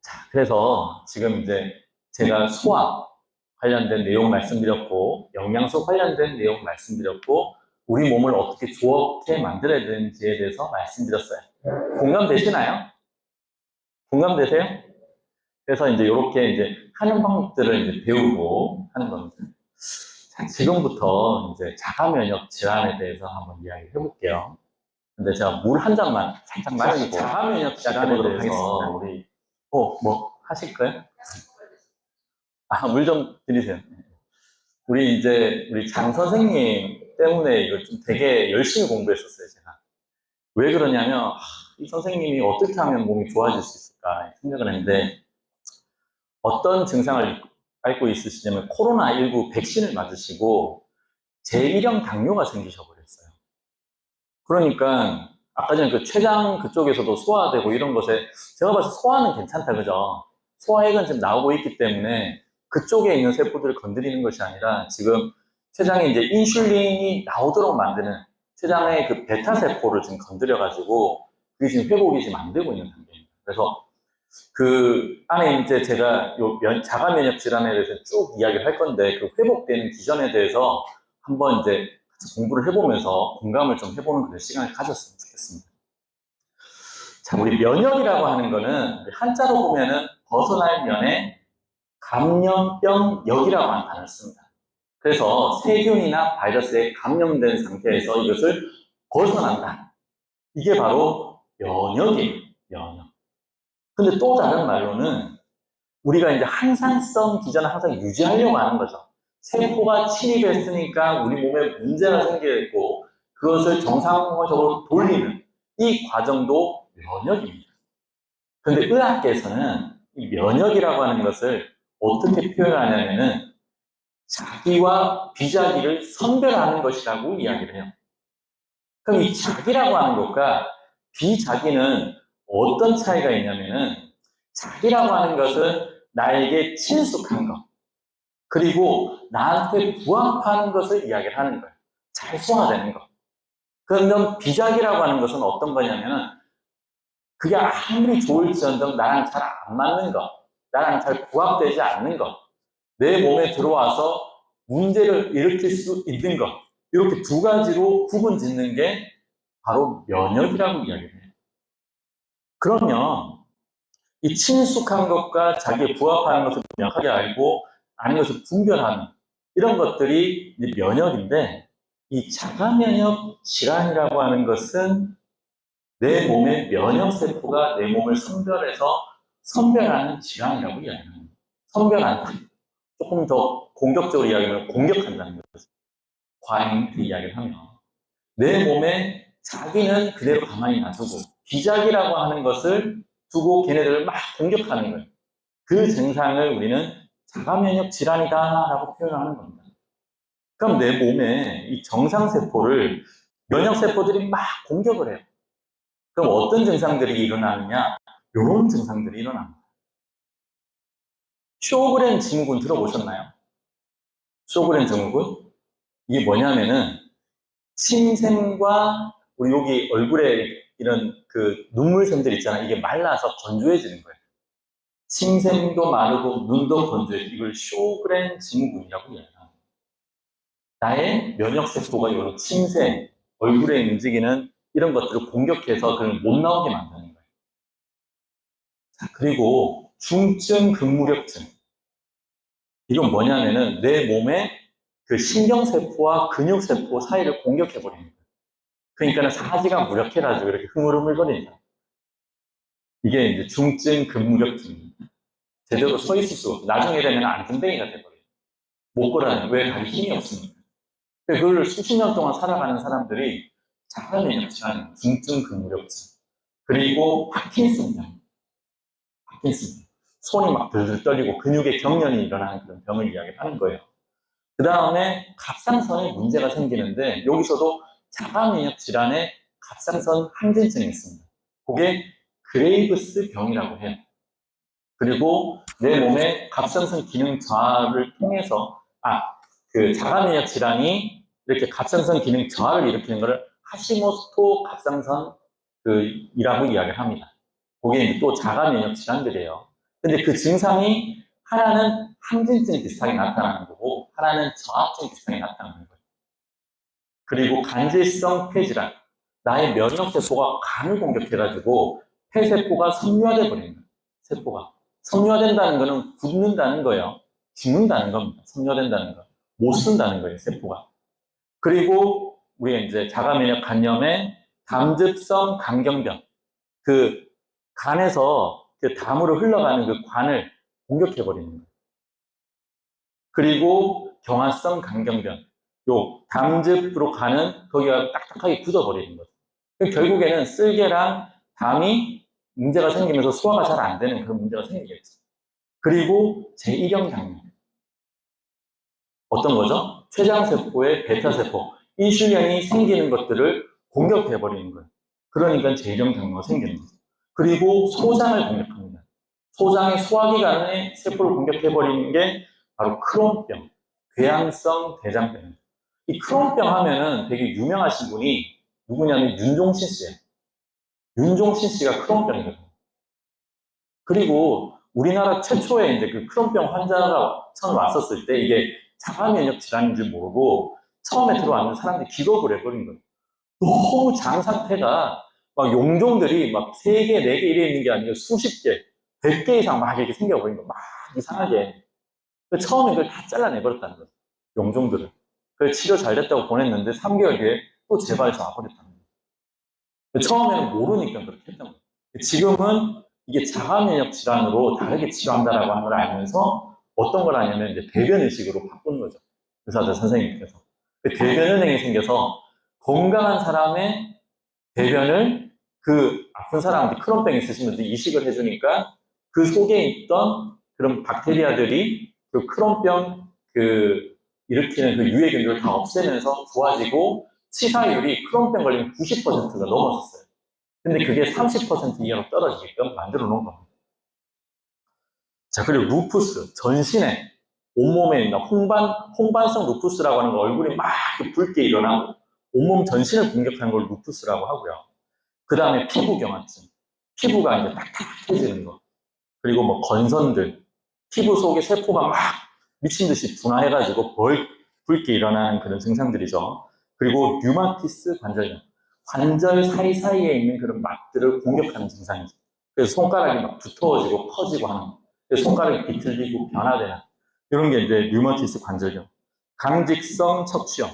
자, 그래서 지금 이제 제가 소화 관련된 내용 말씀드렸고, 영양소 관련된 내용 말씀드렸고, 우리 몸을 어떻게 좋게 만들어야 되는지에 대해서 말씀드렸어요. 공감되시나요? 공감되세요? 그래서 이제 이렇게 이제 하는 방법들을 이제 배우고 하는 겁니다. 자, 지금부터 이제 자가 면역 질환에 대해서 한번 이야기해 볼게요. 근데 제가 물 한 잔만 살짝 마시고 자가 면역 질환에 대해서 우리 뭐 하실까요? 물 좀 드리세요. 우리 이제 우리 장 선생님 때문에 이거 좀 되게 열심히 공부했었어요, 제가. 왜 그러냐면 이 선생님이 어떻게 하면 몸이 좋아질 수 있을까 생각을 했는데 어떤 증상을 앓고 있으시냐면 코로나19 백신을 맞으시고 제1형 당뇨가 생기셔 버렸어요. 그러니까 아까 전에 그 췌장 그쪽에서도 소화되고 이런 것에 제가 봐서 소화는 괜찮다 그죠? 소화액은 지금 나오고 있기 때문에 그쪽에 있는 세포들을 건드리는 것이 아니라 지금 췌장에 이제 인슐린이 나오도록 만드는 췌장의 그 베타 세포를 지금 건드려 가지고 그게 지금 회복이 지금 안 되고 있는 단계입니다. 그래서 그 안에 이제 제가 요 자가 면역 질환에 대해서 쭉 이야기를 할 건데 그 회복되는 기전에 대해서 한번 이제 같이 공부를 해보면서 공감을 좀 해보는 그런 시간을 가졌으면 좋겠습니다. 자, 우리 면역이라고 하는 거는 한자로 보면은 벗어날 면에 감염병역이라고 하는 단어를 씁니다. 그래서 세균이나 바이러스에 감염된 상태에서 이것을 벗어난다. 이게 바로 면역이에요. 면역. 근데 또 다른 말로는 우리가 이제 항상성 기전을 항상 유지하려고 하는 거죠. 세포가 침입했으니까 우리 몸에 문제가 생겨있고 그것을 정상적으로 돌리는 이 과정도 면역입니다. 그런데 의학계에서는 이 면역이라고 하는 것을 어떻게 표현하냐면은 자기와 비자기를 선별하는 것이라고 이야기를 해요. 그럼 이 자기라고 하는 것과 비자기는 어떤 차이가 있냐면은 자기라고 하는 것은 나에게 친숙한 것, 그리고 나한테 부합하는 것을 이야기를 하는 거예요. 잘 소화되는 것. 그런데 비자기라고 하는 것은 어떤 거냐면은 그게 아무리 좋을지언정 나랑 잘 안 맞는 것, 나랑 잘 부합되지 않는 것, 내 몸에 들어와서 문제를 일으킬 수 있는 것, 이렇게 두 가지로 구분 짓는 게 바로 면역이라고 이야기를 해요. 그러면 이 친숙한 것과 자기에 부합하는 것을 명확하게 알고 아닌 것을 분별하는 이런 것들이 이제 면역인데 이 자가 면역 질환이라고 하는 것은 내 몸의 면역세포가 내 몸을 선별하는 질환이라고 이야기합니다. 선별한다. 조금 더 공격적으로 이야기하면 공격한다는 거죠. 과잉 이야기를 하면 내 몸에 자기는 그대로 가만히 놔두고 비자기라고 하는 것을 두고 걔네들을 막 공격하는 거예요. 그 증상을 우리는 자가면역 질환이다라고 표현하는 겁니다. 그럼 내 몸에 이 정상세포를 면역세포들이 막 공격을 해요. 그럼 어떤 증상들이 일어나느냐? 이런 증상들이 일어납니다. 쇼그렌 증후군 들어보셨나요? 쇼그렌 증후군? 이게 뭐냐면은 침샘과 우리 여기 얼굴에 이런 그 눈물샘들 있잖아요. 이게 말라서 건조해지는 거예요. 침샘도 마르고 눈도 건조해지고 이걸 쇼그렌 증후군이라고 이야기합니다. 나의 면역세포가 이런 침샘, 얼굴에 움직이는 이런 것들을 공격해서 그걸 못 나오게 만드는 거예요. 자, 그리고 중증 근무력증. 이건 뭐냐면은 내 몸에 그 신경세포와 근육세포 사이를 공격해버리는 거예요. 그러니까는 사지가 무력해가지고 이렇게 흐물흐물거린다. 이게 이제 중증 근무력증입니다. 제대로 서 있을 수가 없어. 나중에 되면 안전뱅이가 돼버려요. 못 걸어요. 왜? 다리 힘이 없으니까. 그걸 수십 년 동안 살아가는 사람들이 자가면역 질환, 중증 근무력증, 그리고 파킨슨병, 손이 막 들들 떨리고 근육에 경련이 일어나는 그런 병을 이야기하는 거예요. 그 다음에 갑상선에 문제가 생기는데 여기서도 자가면역 질환에 갑상선 항진증이 있습니다. 그게 그레이브스 병이라고 해요. 그리고 내 몸의 갑상선 기능 저하를 통해서 그 자가면역 질환이 이렇게 갑상선 기능 저하를 일으키는 것을 하시모토 갑상선 이라고 이야기를 합니다. 그게 이제 또 자가면역 질환들이에요. 근데 그 증상이 하나는 항진증 비슷하게 나타나는 거고 하나는 저하증 비슷하게 나타나는 거예요. 그리고 간질성 폐질환, 나의 면역세포가 간을 공격해가지고 폐세포가 섬유화돼 버리는 거예요. 세포가 섬유화된다는 거는 굳는다는 거예요. 죽는다는 겁니다. 섬유화된다는 거, 못 쓴다는 거예요, 세포가. 그리고 우리 이제 자가면역 간염의 담즙성 간경병, 그 간에서 그 담으로 흘러가는 그 관을 공격해버리는 거예요. 그리고 경화성 간경병, 요 담즙으로 가는 거기가 딱딱하게 굳어버리는 거죠. 결국에는 쓸개랑 담이 문제가 생기면서 소화가 잘 안 되는 그런 문제가 생기겠죠. 그리고 제1형 장염. 어떤 거죠? 췌장세포의 베타세포, 인슐린이 생기는 것들을 공격해버리는 거예요. 그러니까 제1형 장염가 생기는 거죠. 그리고 소장을 공격합니다. 소장의 소화기관의 세포를 공격해버리는 게 바로 크론병, 궤양성 대장병입니다. 이 크론병 하면은 되게 유명하신 분이 누구냐면 윤종신 씨예요. 윤종신 씨가 크론병이거든요. 그리고 우리나라 최초에 이제 그 크론병 환자가 처음 왔었을 때 이게 자가면역 질환인 줄 모르고 처음에 들어왔는 사람들이 기겁을 해버린 거예요. 너무 장 상태가 막 용종들이 막 3개, 4개 이래 있는 게 아니라 수십 개, 100개 이상 막 이렇게 생겨버린 거예요. 막 이상하게. 처음에 그걸 다 잘라내버렸다는 거예요. 용종들을. 그래서 치료 잘 됐다고 보냈는데 3개월 뒤에 또 재발해서 와버렸다는 거예요. 처음에는 모르니까 그렇게 했던 거예요. 지금은 이게 자가면역 질환으로 다르게 치료한다라고 하는 걸 알면서 어떤 걸 하냐면 이제 대변의식으로 바꾼 거죠. 의사들 선생님께서. 대변은행이 생겨서 건강한 사람의 대변을 그 아픈 사람한테 크론병 있으신 분들 이식을 해주니까 그 속에 있던 그런 박테리아들이 그 크론병 일으키는 그 유해균들을 다 없애면서 좋아지고 치사율이 크론병 걸리면 90%가 넘었었어요. 근데 그게 30% 이하로 떨어지게끔 만들어 놓은 겁니다. 자, 그리고 루푸스, 전신에, 온몸에 있는 홍반성 루푸스라고 하는 거 얼굴이 막 붉게 일어나고 온몸 전신을 공격하는 걸 루푸스라고 하고요. 그 다음에 피부경화증, 피부가 이제 딱딱해지는 거. 그리고 뭐 건선들, 피부 속에 세포가 막 미친 듯이 분화해가지고 붉게 일어나는 그런 증상들이죠. 그리고 류마티스 관절염, 관절 사이사이에 있는 그런 막들을 공격하는 증상이죠. 그래서 손가락이 막 두터워지고 커지고 하는 거. 손가락이 비틀리고 변화되는 이런 게 이제 류마티스 관절염. 강직성 척추염,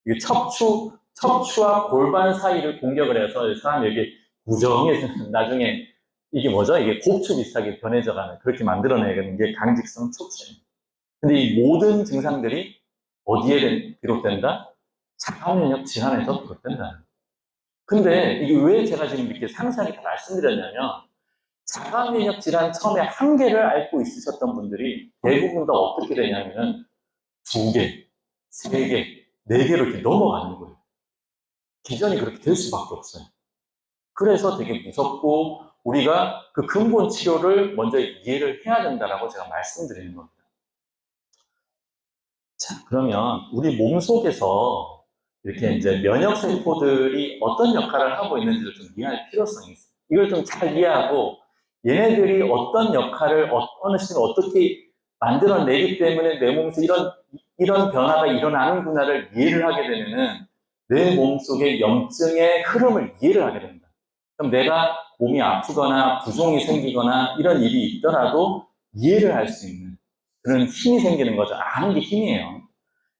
이게 척추와 골반 사이를 공격을 해서 사람이 이렇게 무정해서 나중에 이게 뭐죠? 이게 곱추 비슷하게 변해져가는 그렇게 만들어내는 게 강직성 척추염. 근데 이 모든 증상들이 어디에 비롯된다? 자가면역 질환에서 비롯된다. 근데 이게 왜 제가 지금 이렇게 상세하게 다 말씀드렸냐면 자가면역 질환 처음에 한계를 앓고 있으셨던 분들이 대부분 다 어떻게 되냐면 2개, 3개, 4개로 이렇게 넘어가는 거예요. 기전이 그렇게 될 수밖에 없어요. 그래서 되게 무섭고 우리가 그 근본 치료를 먼저 이해를 해야 된다라고 제가 말씀드리는 겁니다. 자, 그러면 우리 몸 속에서 이렇게 이제 면역세포들이 어떤 역할을 하고 있는지를 좀 이해할 필요성이 있어요. 이걸 좀 잘 이해하고 얘네들이 어떤 역할을 어느 시간 어떻게 만들어내기 때문에 내 몸에서 이런 변화가 일어나는구나를 이해를 하게 되면은 내 몸속의 염증의 흐름을 이해를 하게 됩니다. 그럼 내가 몸이 아프거나 부종이 생기거나 이런 일이 있더라도 이해를 할 수 있는 그런 힘이 생기는 거죠. 아는 게 힘이에요.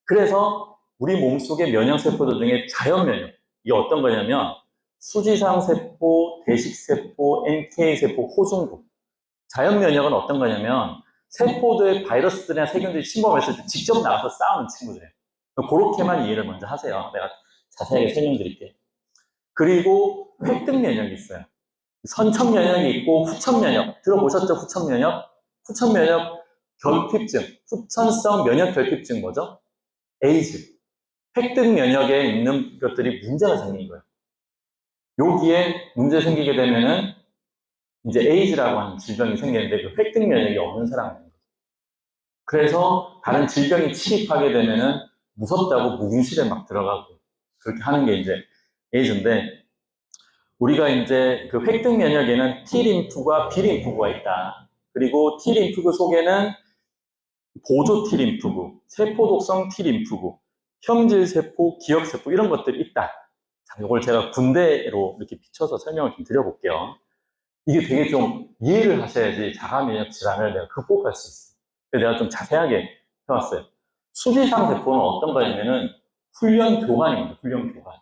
그래서 우리 몸속의 면역세포들 중에 자연면역, 이게 어떤 거냐면 수지상세포, 대식세포, NK세포, 호중구. 자연면역은 어떤 거냐면 세포들 바이러스들이나 세균들이 침범했을 때 직접 나가서 싸우는 친구들이에요. 그렇게만 이해를 먼저 하세요. 내가 자세하게 설명드릴게요. 그리고 획득면역이 있어요. 선천면역이 있고 후천면역. 들어보셨죠? 후천면역? 후천면역 결핍증, 후천성 면역 결핍증 뭐죠? 에이즈. 획득 면역에 있는 것들이 문제가 생긴 거예요. 여기에 문제 생기게 되면은 이제 에이즈라고 하는 질병이 생기는데 그 획득 면역이 없는 사람인 거죠. 그래서 다른 질병이 침입하게 되면은 무섭다고 무균실에 막 들어가고 그렇게 하는 게 이제 에이즈인데 우리가 이제 그 획득 면역에는 T림프과 B림프구가 있다. 그리고 T림프구 속에는 보조 T림프구, 세포독성 T림프구, 형질세포, 기억세포 이런 것들이 있다. 자, 이걸 제가 군대로 이렇게 비춰서 설명을 좀 드려볼게요. 이게 되게 좀 이해를 하셔야지 자가면역 질환을 내가 극복할 수 있어요. 그래서 내가 좀 자세하게 해왔어요. 수지상 세포는 어떤 거냐면은 훈련 교관입니다. 훈련 교관.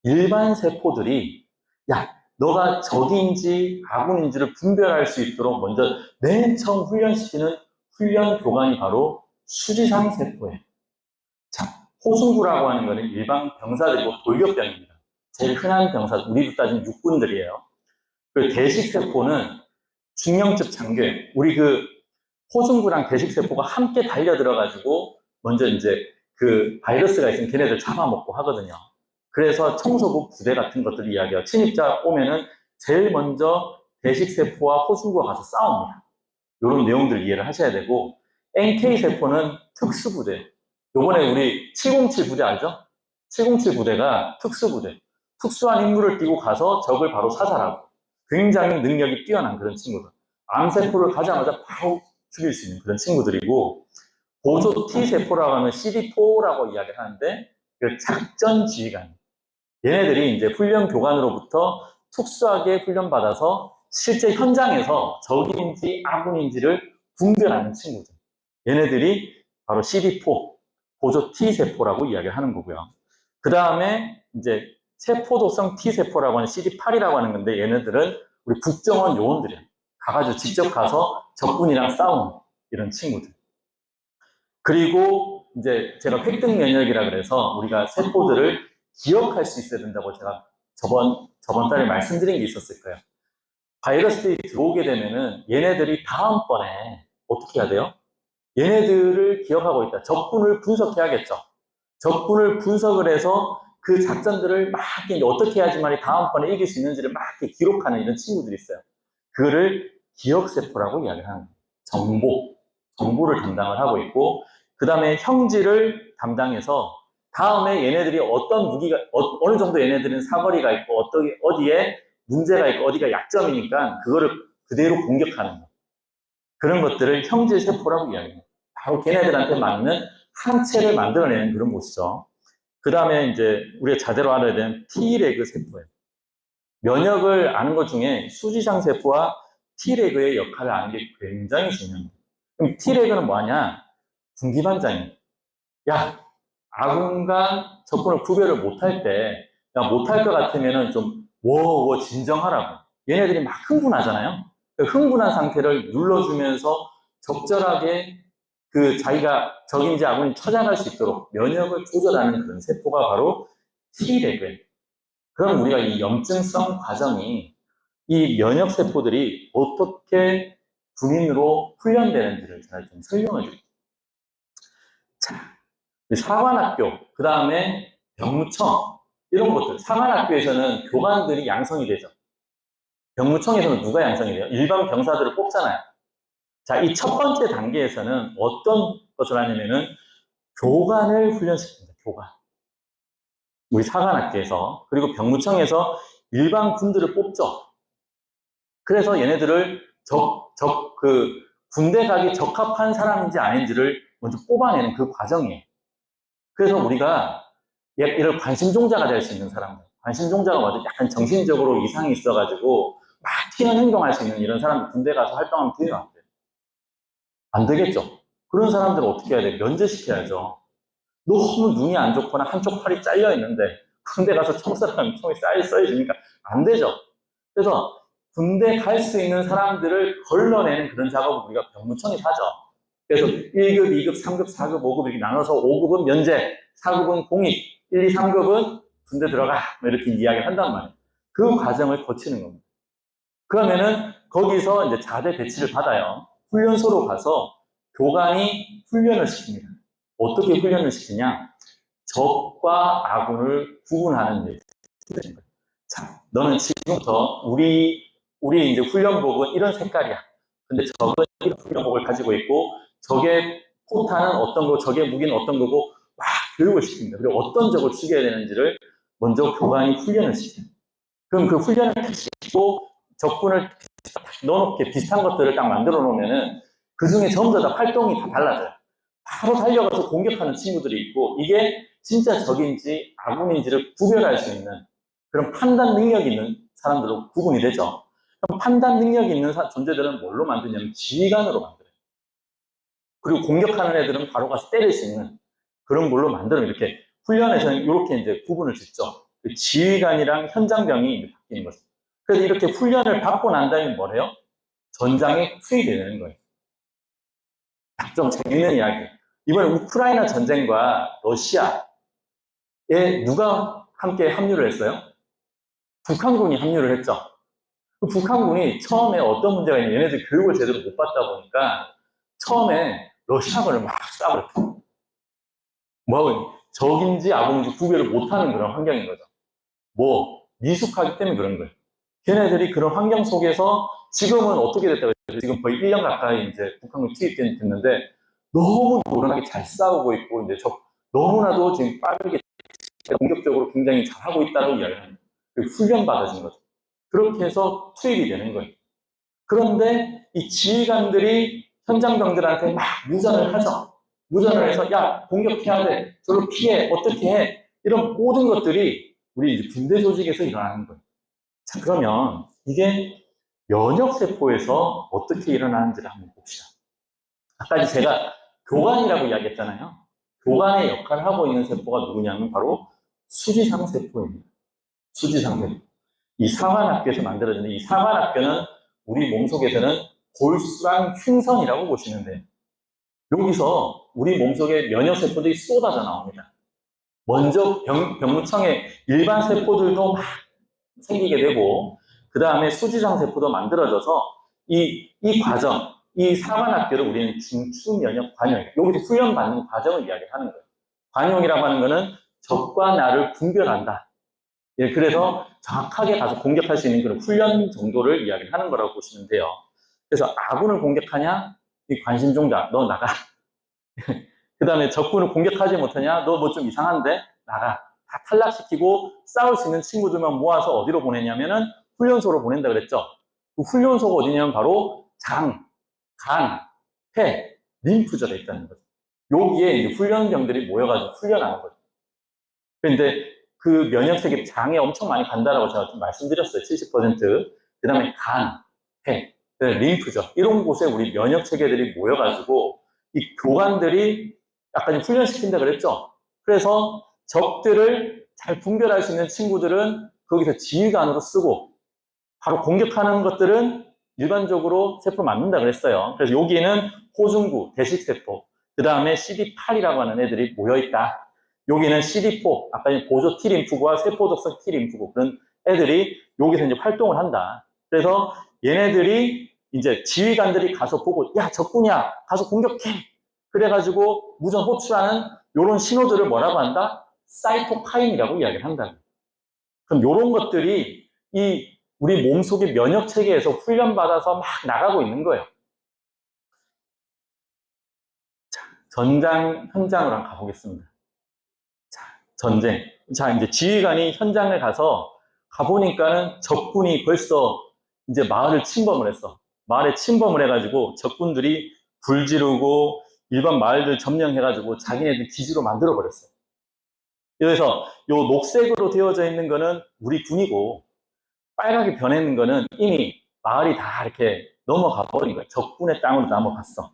일반 세포들이 야, 너가 적인지 아군인지를 분별할 수 있도록 먼저 맨 처음 훈련시키는 훈련 교관이 바로 수지상 세포예요. 자, 호중구라고 하는 거는 일반 병사들이고 돌격병입니다. 제일 흔한 병사, 우리로 따지면 육군들이에요. 그리고 대식세포는 중형집 장교예요. 우리 그 호중구랑 대식세포가 함께 달려들어가지고 먼저 이제 그 바이러스가 있으면 걔네들 잡아먹고 하거든요. 그래서 청소부 부대 같은 것들을 이야기해요. 침입자 오면은 제일 먼저 대식세포와 호중구가 가서 싸웁니다. 이런 내용들 이해를 하셔야 되고 NK세포는 특수부대. 요번에 우리 707 부대 알죠? 707 부대가 특수부대. 특수한 임무를 띠고 가서 적을 바로 사살하고 굉장히 능력이 뛰어난 그런 친구들. 암세포를 가자마자 바로 죽일 수 있는 그런 친구들이고 보조 T세포라고 하는 CD4라고 이야기를 하는데 그 작전 지휘관. 얘네들이 이제 훈련 교관으로부터 특수하게 훈련받아서 실제 현장에서 적인지 아군인지를 분별하는 친구들. 얘네들이 바로 CD4, 보조 T세포라고 이야기를 하는 거고요. 그 다음에 이제 세포도성 T세포라고 하는 CD8이라고 하는 건데 얘네들은 우리 국정원 요원들이에요. 가가지고 직접 가서 적군이랑 싸우는 이런 친구들. 그리고 이제 제가 획득 면역이라 그래서 우리가 세포들을 기억할 수 있어야 된다고 제가 저번 달에 말씀드린 게 있었을 거예요. 바이러스들이 들어오게 되면은 얘네들이 다음번에 어떻게 해야 돼요? 얘네들을 기억하고 있다. 적군을 분석해야겠죠. 적군을 분석을 해서 그 작전들을 막 어떻게 해야지만 다음번에 이길 수 있는지를 막 기록하는 이런 친구들이 있어요. 그거를 기억세포라고 이야기를 하는 거예요. 정보를 담당을 하고 있고 그 다음에 형질을 담당해서 다음에 얘네들이 어떤 무기가 어느 정도 얘네들은 사거리가 있고 어디에 문제가 있고 어디가 약점이니까 그거를 그대로 공격하는 거. 그런 것들을 형질세포라고 이야기해요. 바로 걔네들한테 맞는 항체를 만들어내는 그런 곳이죠. 그 다음에 이제 우리가 자대로 알아야 되는 T레그 세포예요. 면역을 아는 것 중에 수지상 세포와 T레그의 역할을 아는 게 굉장히 중요합니다. 그럼 T레그는 뭐냐? 군기반장이에요. 야, 아군과 적군을 구별을 못할 때, 야, 못할 것 같으면은 좀, 진정하라고. 얘네들이 막 흥분하잖아요? 그 흥분한 상태를 눌러주면서 적절하게 그 자기가 적인지 아군인지 찾아갈 수 있도록 면역을 조절하는 그런 세포가 바로 T레그예요. 그럼 우리가 이 염증성 과정이 이 면역세포들이 어떻게 군인으로 훈련되는지를 제가 좀 설명을 드릴게요. 자, 사관학교, 그 다음에 병무청, 이런 것들. 사관학교에서는 교관들이 양성이 되죠. 병무청에서는 누가 양성이 돼요? 일반 병사들을 뽑잖아요. 자, 이 첫 번째 단계에서는 어떤 것을 하냐면은 교관을 훈련시킵니다. 교관. 우리 사관학교에서. 그리고 병무청에서 일반 군들을 뽑죠. 그래서 얘네들을 군대 가기 적합한 사람인지 아닌지를 먼저 뽑아내는 그 과정이에요. 그래서 우리가 이런 관심종자가 될 수 있는 사람들, 관심종자가 뭐죠? 약간 정신적으로 이상이 있어가지고 막 튀는 행동할 수 있는 이런 사람들 군대 가서 활동하면 돼요, 안 돼요? 안 되겠죠? 그런 사람들은 어떻게 해야 돼요? 면제시켜야죠. 너무 눈이 안 좋거나 한쪽 팔이 잘려 있는데 군대 가서 총 쏘라면 총이 쏴지니까 안 되죠. 그래서 군대 갈 수 있는 사람들을 걸러내는 그런 작업을 우리가 병무청이 하죠. 그래서 1급, 2급, 3급, 4급, 5급 이렇게 나눠서 5급은 면제, 4급은 공익, 1, 2, 3급은 군대 들어가 뭐 이렇게 이야기를 한단 말이에요. 그 과정을 거치는 겁니다. 그러면은 거기서 이제 자대 배치를 받아요. 훈련소로 가서 교관이 훈련을 시킵니다. 어떻게 훈련을 시키냐? 적과 아군을 구분하는 데. 자, 너는 지금부터 우리 이제 훈련복은 이런 색깔이야. 근데 적은 이런 훈련복을 가지고 있고, 적의 포탄은 어떤 거고, 적의 무기는 어떤 거고, 막 교육을 시킵니다. 그리고 어떤 적을 죽여야 되는지를 먼저 교관이 훈련을 시킵니다. 그럼 그 훈련을 시키고, 적군을 넣어놓게 비슷한 것들을 딱 만들어 놓으면은, 그 중에 전부 다 활동이 다 달라져요. 바로 달려가서 공격하는 친구들이 있고, 이게 진짜 적인지 아군인지를 구별할 수 있는 그런 판단 능력이 있는 사람들로 구분이 되죠. 그럼 판단 능력이 있는 존재들은 뭘로 만드냐면 지휘관으로 만들어요. 그리고 공격하는 애들은 바로 가서 때릴 수 있는 그런 걸로 만들어요. 이렇게 훈련에서는 이렇게 이제 구분을 짓죠. 그 지휘관이랑 현장병이 바뀌는 거죠. 그래서 이렇게 훈련을 받고 난 다음에 뭐래요? 전장에 투입이 되는 거예요. 좀 재밌는 이야기. 이번에 우크라이나 전쟁과 러시아에 누가 함께 합류를 했어요? 북한군이 합류를 했죠. 그 북한군이 처음에 어떤 문제가 있냐면 얘네들 교육을 제대로 못 받다 보니까 처음에 러시아군을 막 쏴버렸어요. 뭐 적인지 아군인지 구별을 못하는 그런 환경인 거죠. 뭐 미숙하기 때문에 그런 거예요. 걔네들이 그런 환경 속에서 지금은 어떻게 됐다고 해요? 지금 거의 1년 가까이 이제 북한군 투입됐는데 너무 노련하게 잘 싸우고 있고 이제 너무나도 지금 빠르게 공격적으로 굉장히 잘하고 있다고 이야기합니다. 훈련 받아진 거죠. 그렇게 해서 투입이 되는 거예요. 그런데 이 지휘관들이 현장병들한테 막 무전을 하죠. 무전을 해서 야 공격해야 돼, 저로 피해, 어떻게 해, 이런 모든 것들이 우리 이제 군대 조직에서 일어나는 거예요. 자, 그러면 이게 면역세포에서 어떻게 일어나는지를 한번 봅시다. 아까 제가 교관이라고 이야기했잖아요. 교관의 역할을 하고 있는 세포가 누구냐면 바로 수지상세포입니다. 수지상세포. 이 사관학교에서 만들어지는 이 사관학교는 우리 몸속에서는 골수랑 흉선이라고 보시면 돼요. 여기서 우리 몸속에 면역세포들이 쏟아져 나옵니다. 먼저 병무청의 일반 세포들도 막 생기게 되고, 그 다음에 수지상 세포도 만들어져서 이 과정, 이 사관학교를 우리는 중추면역 관용, 여기서 훈련받는 과정을 이야기하는 거예요. 관용이라고 하는 거는 적과 나를 분별한다. 예, 그래서 정확하게 가서 공격할 수 있는 그런 훈련 정도를 이야기하는 거라고 보시면 돼요. 그래서 아군을 공격하냐? 이 관심종자, 너 나가. 그 다음에 적군을 공격하지 못하냐? 너 뭐 좀 이상한데? 나가. 다 탈락시키고 싸울 수 있는 친구들만 모아서 어디로 보내냐면은 훈련소로 보낸다 그랬죠. 그 훈련소가 어디냐면 바로 장, 간, 폐, 림프절에 있다는 거죠. 여기에 이제 훈련병들이 모여가지고 훈련하는 거죠. 그런데 그 면역세계 장에 엄청 많이 간다라고 제가 좀 말씀드렸어요. 70%. 그 다음에 간, 폐, 림프절. 이런 곳에 우리 면역체계들이 모여가지고 이 교관들이 약간 훈련시킨다 그랬죠. 그래서 적들을 잘 분별할 수 있는 친구들은 거기서 지휘관으로 쓰고 바로 공격하는 것들은 일반적으로 세포를 맞는다 그랬어요. 그래서 여기에는 호중구, 대식세포, 그 다음에 CD8이라고 하는 애들이 모여있다. 여기는 CD4, 아까 보조 T림프구와 세포독성 T림프구, 그런 애들이 여기서 이제 활동을 한다. 그래서 얘네들이 이제 지휘관들이 가서 보고, 야, 적군이야, 가서 공격해. 그래가지고 무전 호출하는 이런 신호들을 뭐라고 한다? 사이토카인이라고 이야기를 한다. 그럼 이런 것들이 우리 몸속의 면역 체계에서 훈련받아서 막 나가고 있는 거예요. 자, 전장 현장으로 한번 가보겠습니다. 자, 전쟁. 자, 이제 지휘관이 현장을 가보니까는 적군이 벌써 이제 마을을 침범을 했어. 마을에 침범을 해가지고 적군들이 불 지르고 일반 마을들 점령해가지고 자기네들 기지로 만들어버렸어요. 그래서 요 녹색으로 되어져 있는 거는 우리 군이고, 빨갛게 변했는 거는 이미 마을이 다 이렇게 넘어가 버린 거예요. 적군의 땅으로 넘어갔어.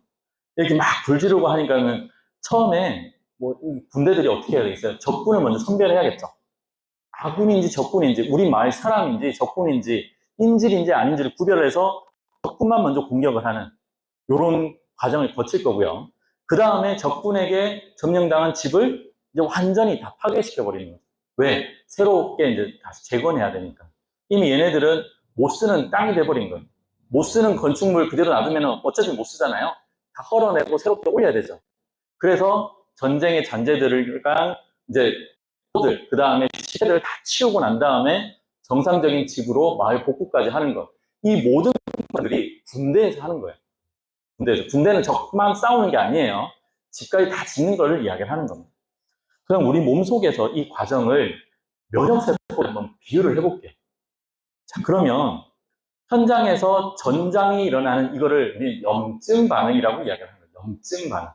이렇게 막 불 지르고 하니까는 처음에 이 군대들이 어떻게 해야 되겠어요? 적군을 먼저 선별해야겠죠. 아군인지 적군인지, 우리 마을 사람인지 적군인지, 인질인지 아닌지를 구별해서 적군만 먼저 공격을 하는 이런 과정을 거칠 거고요. 그 다음에 적군에게 점령당한 집을 이제 완전히 다 파괴시켜버리는 거죠. 왜? 새롭게 이제 다시 재건해야 되니까. 이미 얘네들은 못 쓰는 땅이 돼버린 거예요. 못 쓰는 건축물 그대로 놔두면 어차피 못 쓰잖아요. 다 헐어내고 새롭게 올려야 되죠. 그래서 전쟁의 잔재들과 이제 그 다음에 시체를 다 치우고 난 다음에 정상적인 집으로 마을 복구까지 하는 것. 이 모든 것들이 군대에서 하는 거예요. 군대는 적만 싸우는 게 아니에요. 집까지 다 짓는 걸 이야기를 하는 겁니다. 그럼 우리 몸속에서 이 과정을 면역세포로 한번 비유를 해볼게요. 자, 그러면 현장에서 전장이 일어나는 이거를 우리 염증 반응이라고 이야기를 하는 거예요. 염증 반응.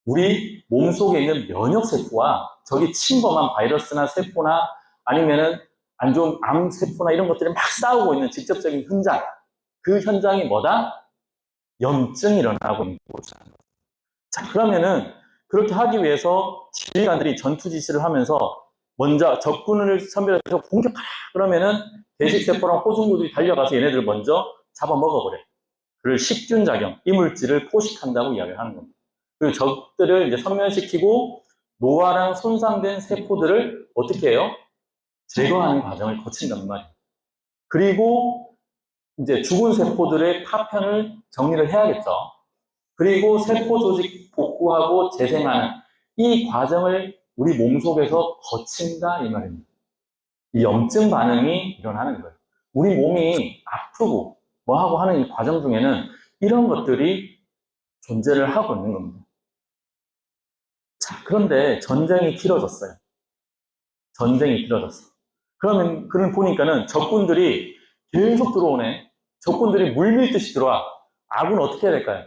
우리 몸속에 있는 면역세포와 저기 침범한 바이러스나 세포나 아니면은 안 좋은 암세포나 이런 것들이 막 싸우고 있는 직접적인 현장. 그 현장이 뭐다? 염증이 일어나고 있는 곳이라는 거죠. 자, 그러면은 그렇게 하기 위해서 지휘관들이 전투 지시를 하면서 먼저 적군을 선별해서 공격하라. 그러면은 대식세포랑 호중구들이 달려가서 얘네들을 먼저 잡아먹어버려요. 그를 식균작용, 이물질을 포식한다고 이야기를 하는 겁니다. 그리고 적들을 이제 섬멸시키고 노화랑 손상된 세포들을 어떻게 해요? 제거하는 과정을 거친단 말이에요. 그리고 이제 죽은 세포들의 파편을 정리를 해야겠죠. 그리고 세포 조직 복구하고 재생하는 이 과정을 우리 몸속에서 거친다 이 말입니다. 이 염증 반응이 일어나는 거예요. 우리 몸이 아프고 뭐하고 하는 이 과정 중에는 이런 것들이 존재를 하고 있는 겁니다. 자, 그런데 전쟁이 길어졌어요. 전쟁이 길어졌어. 그러면 보니까는 적군들이 계속 들어오네. 적군들이 물밀듯이 들어와. 아군 어떻게 해야 될까요?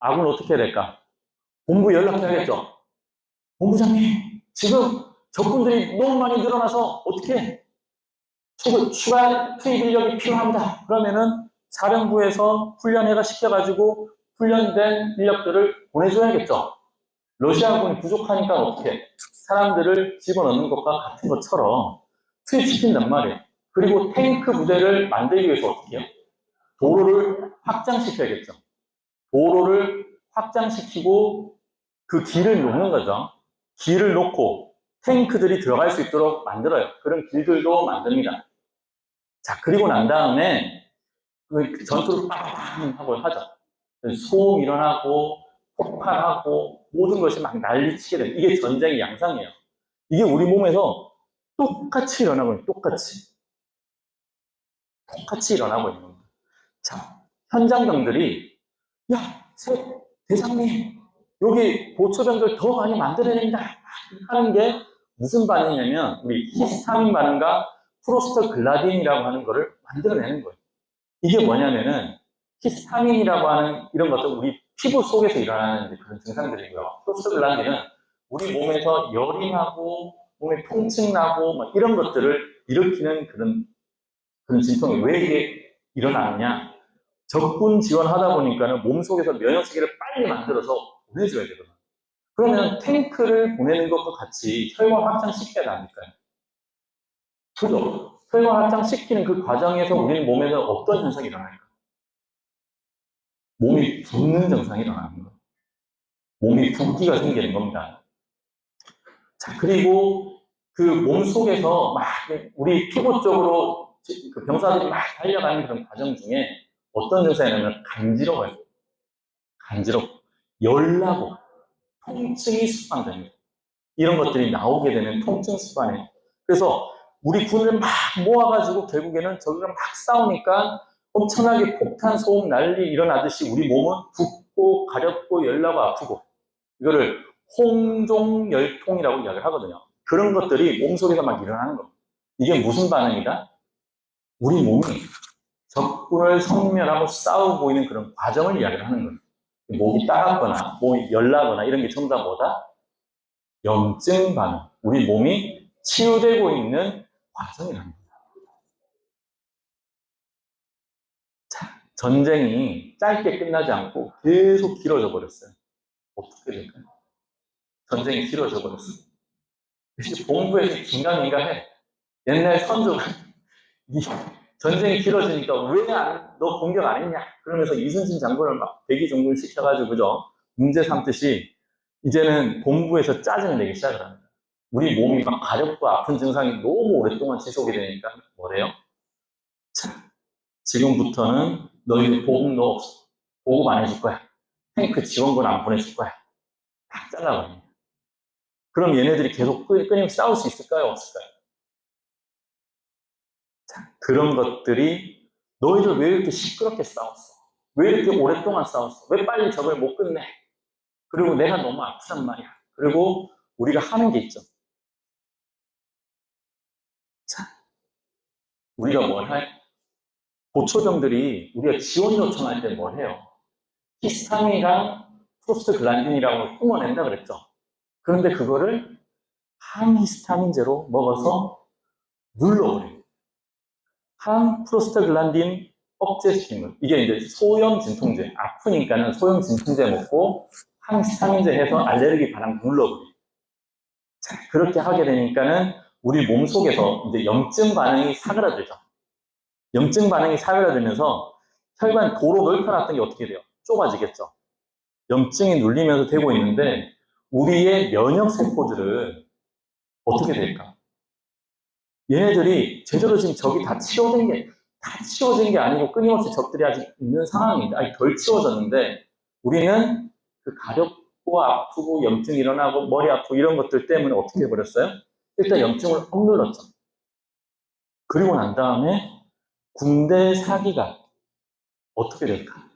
아군 어떻게 해야 될까? 본부 연락해야겠죠. 본부장님, 지금 적군들이 너무 많이 늘어나서 어떻게 추가 투입 인력이 필요합니다. 그러면은 사령부에서 훈련회가 시켜가지고 훈련된 인력들을 보내줘야겠죠. 러시아군이 부족하니까 어떻게 사람들을 집어넣는 것과 같은 것처럼 투입시킨단 말이에요. 그리고 탱크 부대를 만들기 위해서 어떻게 해요? 도로를 확장시켜야겠죠. 도로를 확장시키고 그 길을 놓는 거죠. 길을 놓고 탱크들이 들어갈 수 있도록 만들어요. 그런 길들도 만듭니다. 자, 그리고 난 다음에 그 전투를 빵빵 하고 하죠. 소음 일어나고 폭발하고 모든 것이 막 난리치게 됩니다. 이게 전쟁의 양상이에요. 이게 우리 몸에서 똑같이 일어나고 있는 똑같이 일어나고 있는 겁니다. 자, 현장병들이 야, 대장님 여기 보초병들 더 많이 만들어야 됩니다 하는 게 무슨 반응이냐면 우리 히스타민 반응과 프로스토글라딘이라고 하는 거를 만들어내는 거예요. 이게 뭐냐면은 히스타민이라고 하는 이런 것도 우리 피부 속에서 일어나는 그런 증상들이고요. 프로스토글란딘은 우리 몸에서 열이 나고 몸에 통증 나고 막 이런 것들을 일으키는 그런 진통이 왜 이게 일어나느냐? 적군 지원하다 보니까는 몸속에서 면역세계를 빨리 만들어서 보내줘야 되거든요. 그러면 탱크를 보내는 것과 같이 혈관 확장시켜야 되니까요. 그죠? 혈관 확장시키는 그 과정에서 우리 몸에서 어떤 현상이 일어날까? 몸이 붓는 증상이 일어나는 거예요. 몸이 붓기가 생기는 겁니다. 자, 그리고 그 몸 속에서 막 우리 피부 쪽으로 그 병사들이 막 달려가는 그런 과정 중에 어떤 증상이 나면 간지러워요. 간지럽고, 열나고, 통증이 수반됩니다. 이런 것들이 나오게 되면 통증 수반이에요. 그래서 우리 군을 막 모아가지고 결국에는 저기랑 막 싸우니까 엄청나게 폭탄, 소음, 난리 일어나듯이 우리 몸은 붓고, 가렵고, 열나고, 아프고 이거를 홍종열통이라고 이야기를 하거든요. 그런 것들이 몸속에서 막 일어나는 겁니다. 이게 무슨 반응이다? 우리 몸이 적군을 섬멸하고 싸우고 있는 그런 과정을 이야기를 하는 거예요. 목이 따갑거나 목이 열나거나 이런 게 전부 다 뭐다? 염증 반응. 우리 몸이 치유되고 있는 과정이랍니다. 자, 전쟁이 짧게 끝나지 않고 계속 길어져 버렸어요. 어떻게 될까요? 전쟁이 길어져 버렸어. 역시 본부에서 긴가민가해. 옛날 선조가 이 전쟁이 길어지니까 왜 너 공격 안 했냐? 그러면서 이순신 장군을 막 대기종군 시켜가지고 그죠? 문제 삼듯이 이제는 본부에서 짜증을 내기 시작을 합니다. 우리 몸이 막 가렵고 아픈 증상이 너무 오랫동안 지속이 되니까 뭐래요? 자, 지금부터는 너희들 보급도 없어. 보급 안 해줄 거야. 탱크 지원군 안 보내줄 거야. 다 잘라버립니다. 그럼 얘네들이 계속 끊임없이 싸울 수 있을까요? 없을까요? 자, 그런 것들이 너희들 왜 이렇게 시끄럽게 싸웠어? 왜 이렇게 오랫동안 싸웠어? 왜 빨리 적을 못 끝내? 그리고 내가 너무 아프단 말이야. 그리고 우리가 하는 게 있죠. 자, 우리가 뭘 해? 고초병들이 우리가 지원 요청할 때 뭘 해요? 히스타민이랑 프로스트글란딘이라고 뿜어낸다 그랬죠. 그런데 그거를 항히스타민제로 먹어서 눌러버려요. 항프로스트글란딘 억제시키는 거. 이게 이제 소염 진통제. 아프니까는 소염 진통제 먹고 항히스타민제 해서 알레르기 반응 눌러버려요. 자, 그렇게 하게 되니까는 우리 몸 속에서 이제 염증 반응이 사그라들죠. 염증 반응이 사그라들면서 혈관 도로 넓혀놨던 게 어떻게 돼요? 좁아지겠죠. 염증이 눌리면서 되고 있는데 우리의 면역 세포들은 어떻게 될까? 얘네들이 제대로 지금 적이 다 치워진 게 아니고 끊임없이 적들이 아직 있는 상황인데, 아니 덜 치워졌는데 우리는 그 가렵고 아프고 염증이 일어나고 머리 아프고 이런 것들 때문에 어떻게 해버렸어요? 일단 염증을 억눌렀죠. 그리고 난 다음에 군대 사기가 어떻게 될까?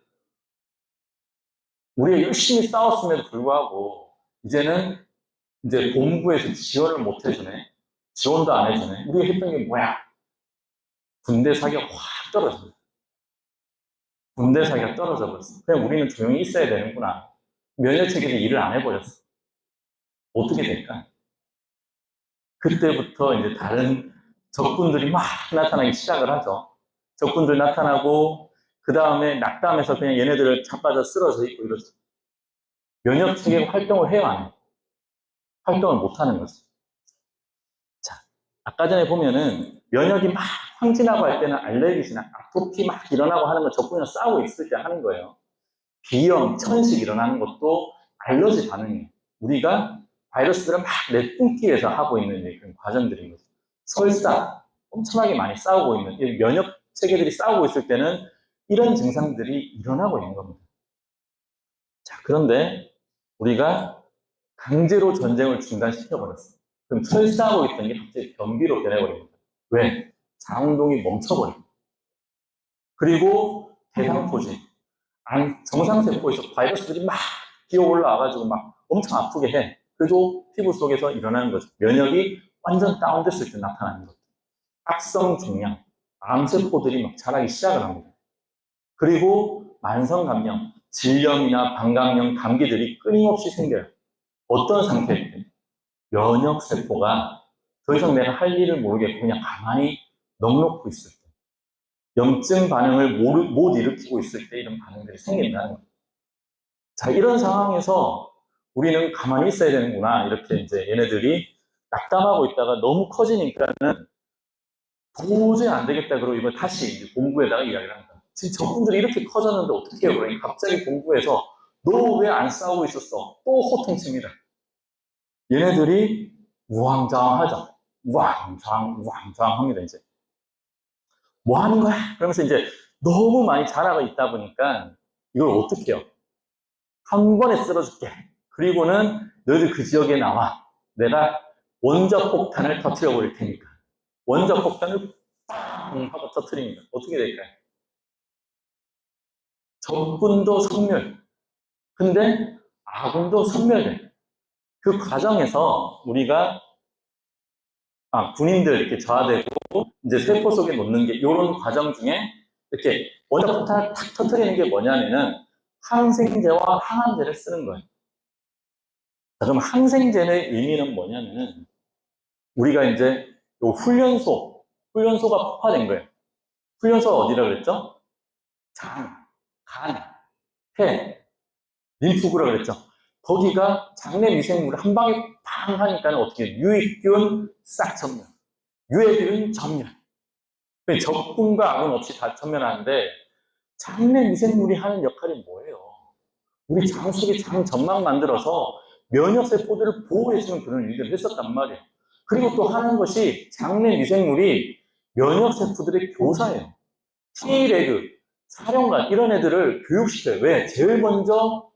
우리가 열심히 싸웠음에도 불구하고 이제는 이제 본부에서 지원을 못 해주네. 지원도 안 해주네. 우리가 했던 게 뭐야? 군대 사기가 확 떨어집니다. 군대 사기가 떨어져 버렸어. 그냥 우리는 조용히 있어야 되는구나. 면역 체계가 일을 안 해버렸어. 어떻게 될까? 그때부터 이제 다른 적군들이 막 나타나기 시작을 하죠. 적군들 나타나고 그 다음에 낙담해서 그냥 얘네들을 자빠져 쓰러져 있고 이러죠. 면역 체계가 활동을 해요, 안 해요? 활동을 못 하는 거죠. 자, 아까 전에 보면은 면역이 막 항진하고 할 때는 알레르기나 아토피 막 일어나고 하는 건 적군이랑 싸우고 있을 때 하는 거예요. 비염, 천식 일어나는 것도 알러지 반응이에요. 우리가 바이러스들을 막 내뿜기 위해서 하고 있는 그런 과정들인 거죠. 설사 엄청나게 많이 싸우고 있는 면역 체계들이 싸우고 있을 때는 이런 증상들이 일어나고 있는 겁니다. 자, 그런데 우리가 강제로 전쟁을 중단시켜버렸어. 그럼 철사하고 있던 게 갑자기 변비로 변해버립니다. 왜? 장운동이 멈춰버립니다. 그리고 대상포진, 정상세포에서 바이러스들이 막 기어 올라와가지고 막 엄청 아프게 해. 그래도 피부 속에서 일어나는 거죠. 면역이 완전 다운됐을 때 나타나는 거죠. 악성 종양, 암세포들이 막 자라기 시작을 합니다. 그리고 만성감염, 질염이나 방광염, 감기들이 끊임없이 생겨요. 어떤 상태일 때? 면역세포가 더 이상 내가 할 일을 모르겠고 그냥 가만히 넋놓고 있을 때. 염증 반응을 못 일으키고 있을 때 이런 반응들이 생긴다는 거예요. 자, 이런 상황에서 우리는 가만히 있어야 되는구나. 이렇게 이제 얘네들이 낙담하고 있다가 너무 커지니까는 도저히 안 되겠다. 그러고 이걸 다시 이제 본부에다가 이야기를 합니다. 지금 저분들이 이렇게 커졌는데 어떻게 해요? 그러니 갑자기 본부에서 너 왜 안 싸우고 있었어? 또 호통칩니다. 얘네들이 우왕좌왕하죠. 우왕좌왕 합니다, 이제. 뭐 하는 거야? 그러면서 이제 너무 많이 자라고 있다 보니까 이걸 어떻게 해요? 한 번에 쓸어줄게. 그리고는 너희들 그 지역에 나와. 내가 원자 폭탄을 터뜨려 버릴 테니까. 원자 폭탄을 빵 하고 터뜨립니다. 어떻게 될까요? 적군도 섬멸. 근데 아군도 섬멸돼. 그 과정에서 우리가 군인들 이렇게 저하되고 이제 세포 속에 놓는 게 이런 과정 중에 이렇게 원자 폭탄을 탁 터뜨리는 게 뭐냐면은 항생제와 항암제를 쓰는 거예요. 자, 그럼 항생제의 의미는 뭐냐면은 우리가 이제 요 훈련소가 폭파된 거예요. 훈련소가 어디라 그랬죠? 장, 간, 폐, 림프구라 그랬죠. 거기가 장내 미생물을 한 방에 팡 하니까 어떻게 해요? 유익균 싹 전면, 유해균 전면. 적군과 악은 없이 다 전면하는데 장내 미생물이 하는 역할이 뭐예요? 우리 장 속에 장 점막 만들어서 면역세포들을 보호해주는 그런 일들을 했었단 말이에요. 그리고 또 하는 것이 장내 미생물이 면역세포들의 교사예요. T레그, 사령관 이런 애들을 교육시켜요. 왜? 제일 먼저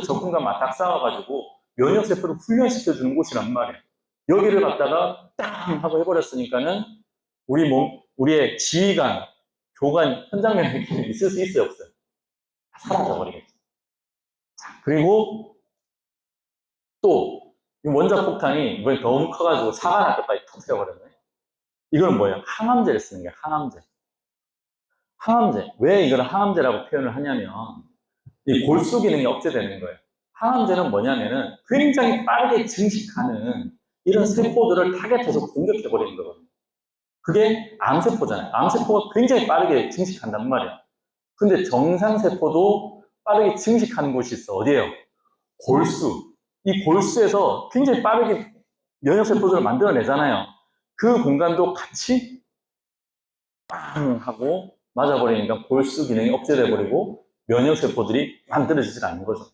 적군과 맞닥 싸워가지고 면역세포를 훈련시켜주는 곳이란 말이에요. 여기를 갖다가 땅 하고 해버렸으니까는 우리의 지휘관, 교관, 현장 면역이 있을 수 있어요, 없어요? 사라져버리겠죠. 그리고 또, 이 원자 폭탄이 이번에 너무 커가지고 사과 날때까지 터뜨려버렸네. 이건 뭐예요? 항암제를 쓰는 게 항암제. 항암제. 왜 이걸 항암제라고 표현을 하냐면, 이 골수 기능이 억제되는 거예요. 항암제는 뭐냐면은 굉장히 빠르게 증식하는 이런 세포들을 타겟해서 공격해버리는 거거든요. 그게 암세포잖아요. 암세포가 굉장히 빠르게 증식한단 말이에요. 근데 정상세포도 빠르게 증식하는 곳이 있어. 어디예요? 골수. 이 골수에서 굉장히 빠르게 면역세포들을 만들어내잖아요. 그 공간도 같이 빵 하고 맞아버리니까 골수 기능이 억제돼버리고 면역세포들이 만들어지질 않는 거죠.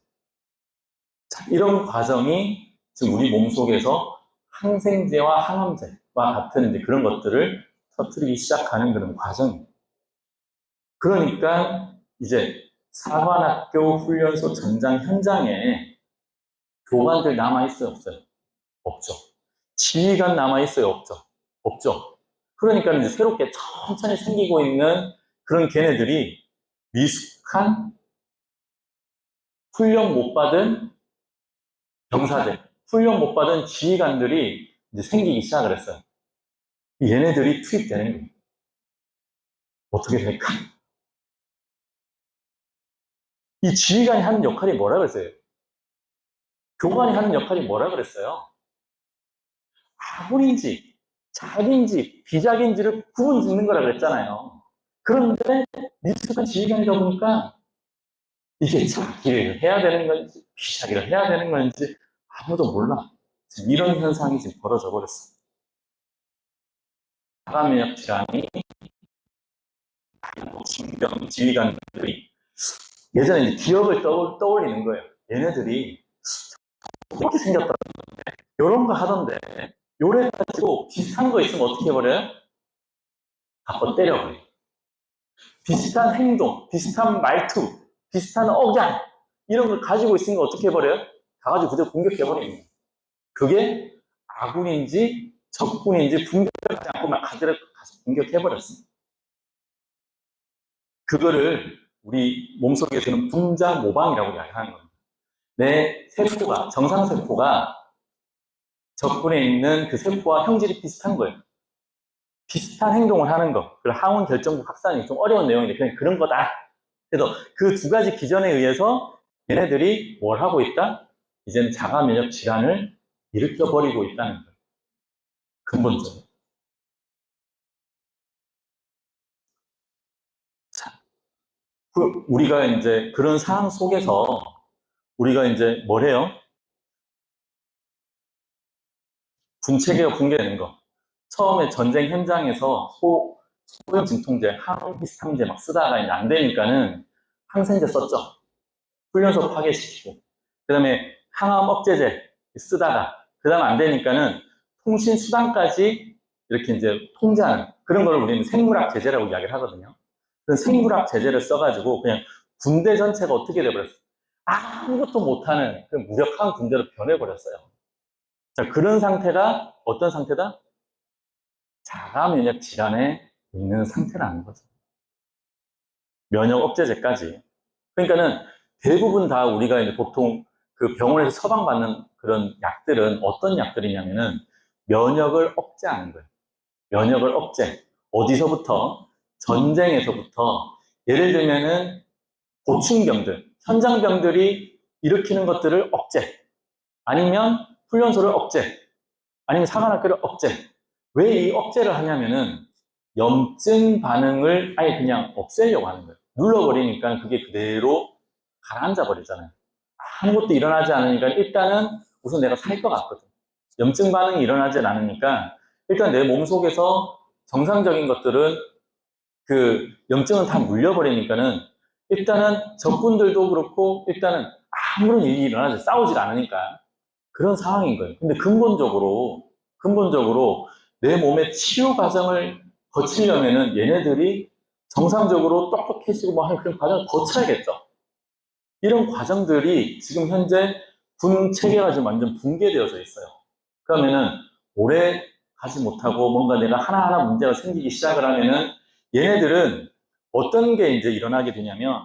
자, 이런 과정이 지금 우리 몸속에서 항생제와 항암제와 같은 이제 그런 것들을 터뜨리기 시작하는 그런 과정입니다. 그러니까 이제 사관학교 훈련소 전장 현장에 교관들 남아있어요, 없어요? 없죠. 지휘관 남아있어요, 없죠? 없죠. 그러니까 이제 새롭게 천천히 생기고 있는 그런 걔네들이 미숙한 훈련 못 받은 병사들, 훈련 못 받은 지휘관들이 이제 생기기 시작을 했어요. 얘네들이 투입되는 거예요. 어떻게 될까? 이 지휘관이 하는 역할이 뭐라 그랬어요? 교관이 하는 역할이 뭐라 그랬어요? 아군인지, 작인지, 비작인지를 구분 짓는 거라 그랬잖아요. 그런데 미숙한 지휘관이다 보니까 이게 자기를 해야 되는 건지, 비자기를 해야 되는 건지 아무도 몰라. 이런 현상이 지금 벌어져 버렸어. 사람의 질환이 신경 지휘관들이 예전에 이제 기억을 떠올리는 거예요. 얘네들이 이렇게 생겼다. 이런 거 하던데 요래 가지고 비슷한 거 있으면 어떻게 해버려요? 갖고 때려버려요. 비슷한 행동, 비슷한 말투, 비슷한 억양 이런 걸 가지고 있으면 어떻게 해버려요? 가가지고 그대로 공격해버리는 거예요. 그게 아군인지 적군인지 분별하지 않고 막 그대로 가서 공격해버렸습니다. 그거를 우리 몸속에서는 분자 모방이라고 이야기하는 겁니다. 내 세포가, 정상세포가 적군에 있는 그 세포와 형질이 비슷한 거예요. 비슷한 행동을 하는 거. 그 항원 결정부 확산이 좀 어려운 내용인데 그냥 그런 거다. 그래서 그 두 가지 기전에 의해서 얘네들이 뭘 하고 있다? 이제는 자가 면역 질환을 일으켜버리고 있다는 거예요. 근본적으로. 자, 우리가 이제 그런 상황 속에서 우리가 이제 뭘 해요? 군체계가 붕괴되는 거. 처음에 전쟁 현장에서 소형 진통제, 항히스타민제 막 쓰다가 이제 안 되니까는 항생제 썼죠. 훈련소 파괴시키고. 그 다음에 항암 억제제 쓰다가, 그 다음 안 되니까는 통신 수단까지 이렇게 이제 통제하는 그런 걸 우리는 생물학 제재라고 이야기를 하거든요. 그런 생물학 제재를 써가지고 그냥 군대 전체가 어떻게 돼버렸어요? 아무것도 못하는 그 무력한 군대로 변해버렸어요. 자, 그런 상태가 어떤 상태다? 자가 면역 질환에 있는 상태라는 거죠. 면역 억제제까지. 그러니까는 대부분 다 우리가 이제 보통 그 병원에서 처방받는 그런 약들은 어떤 약들이냐면은 면역을 억제하는 거예요. 면역을 억제. 어디서부터? 전쟁에서부터. 예를 들면은 고충병들, 현장병들이 일으키는 것들을 억제. 아니면 훈련소를 억제. 아니면 사관학교를 억제. 왜 이 억제를 하냐면은 염증 반응을 아예 그냥 없애려고 하는 거예요. 눌러버리니까 그게 그대로 가라앉아 버리잖아요. 아무것도 일어나지 않으니까 일단은 우선 내가 살 것 같거든. 염증 반응이 일어나지 않으니까 일단 내 몸속에서 정상적인 것들은 그 염증은 다 물려버리니까는 일단은 적군들도 그렇고 일단은 아무런 일이 일어나지 싸우질 않으니까 그런 상황인 거예요. 근데 근본적으로 내 몸의 치유 과정을 거치려면은 얘네들이 정상적으로 똑똑해지고 뭐 하는 그런 과정을 거쳐야겠죠. 이런 과정들이 지금 현재 군 체계가 지금 완전 붕괴되어져 있어요. 그러면은 오래 가지 못하고 뭔가 내가 하나하나 문제가 생기기 시작을 하면은 얘네들은 어떤 게 이제 일어나게 되냐면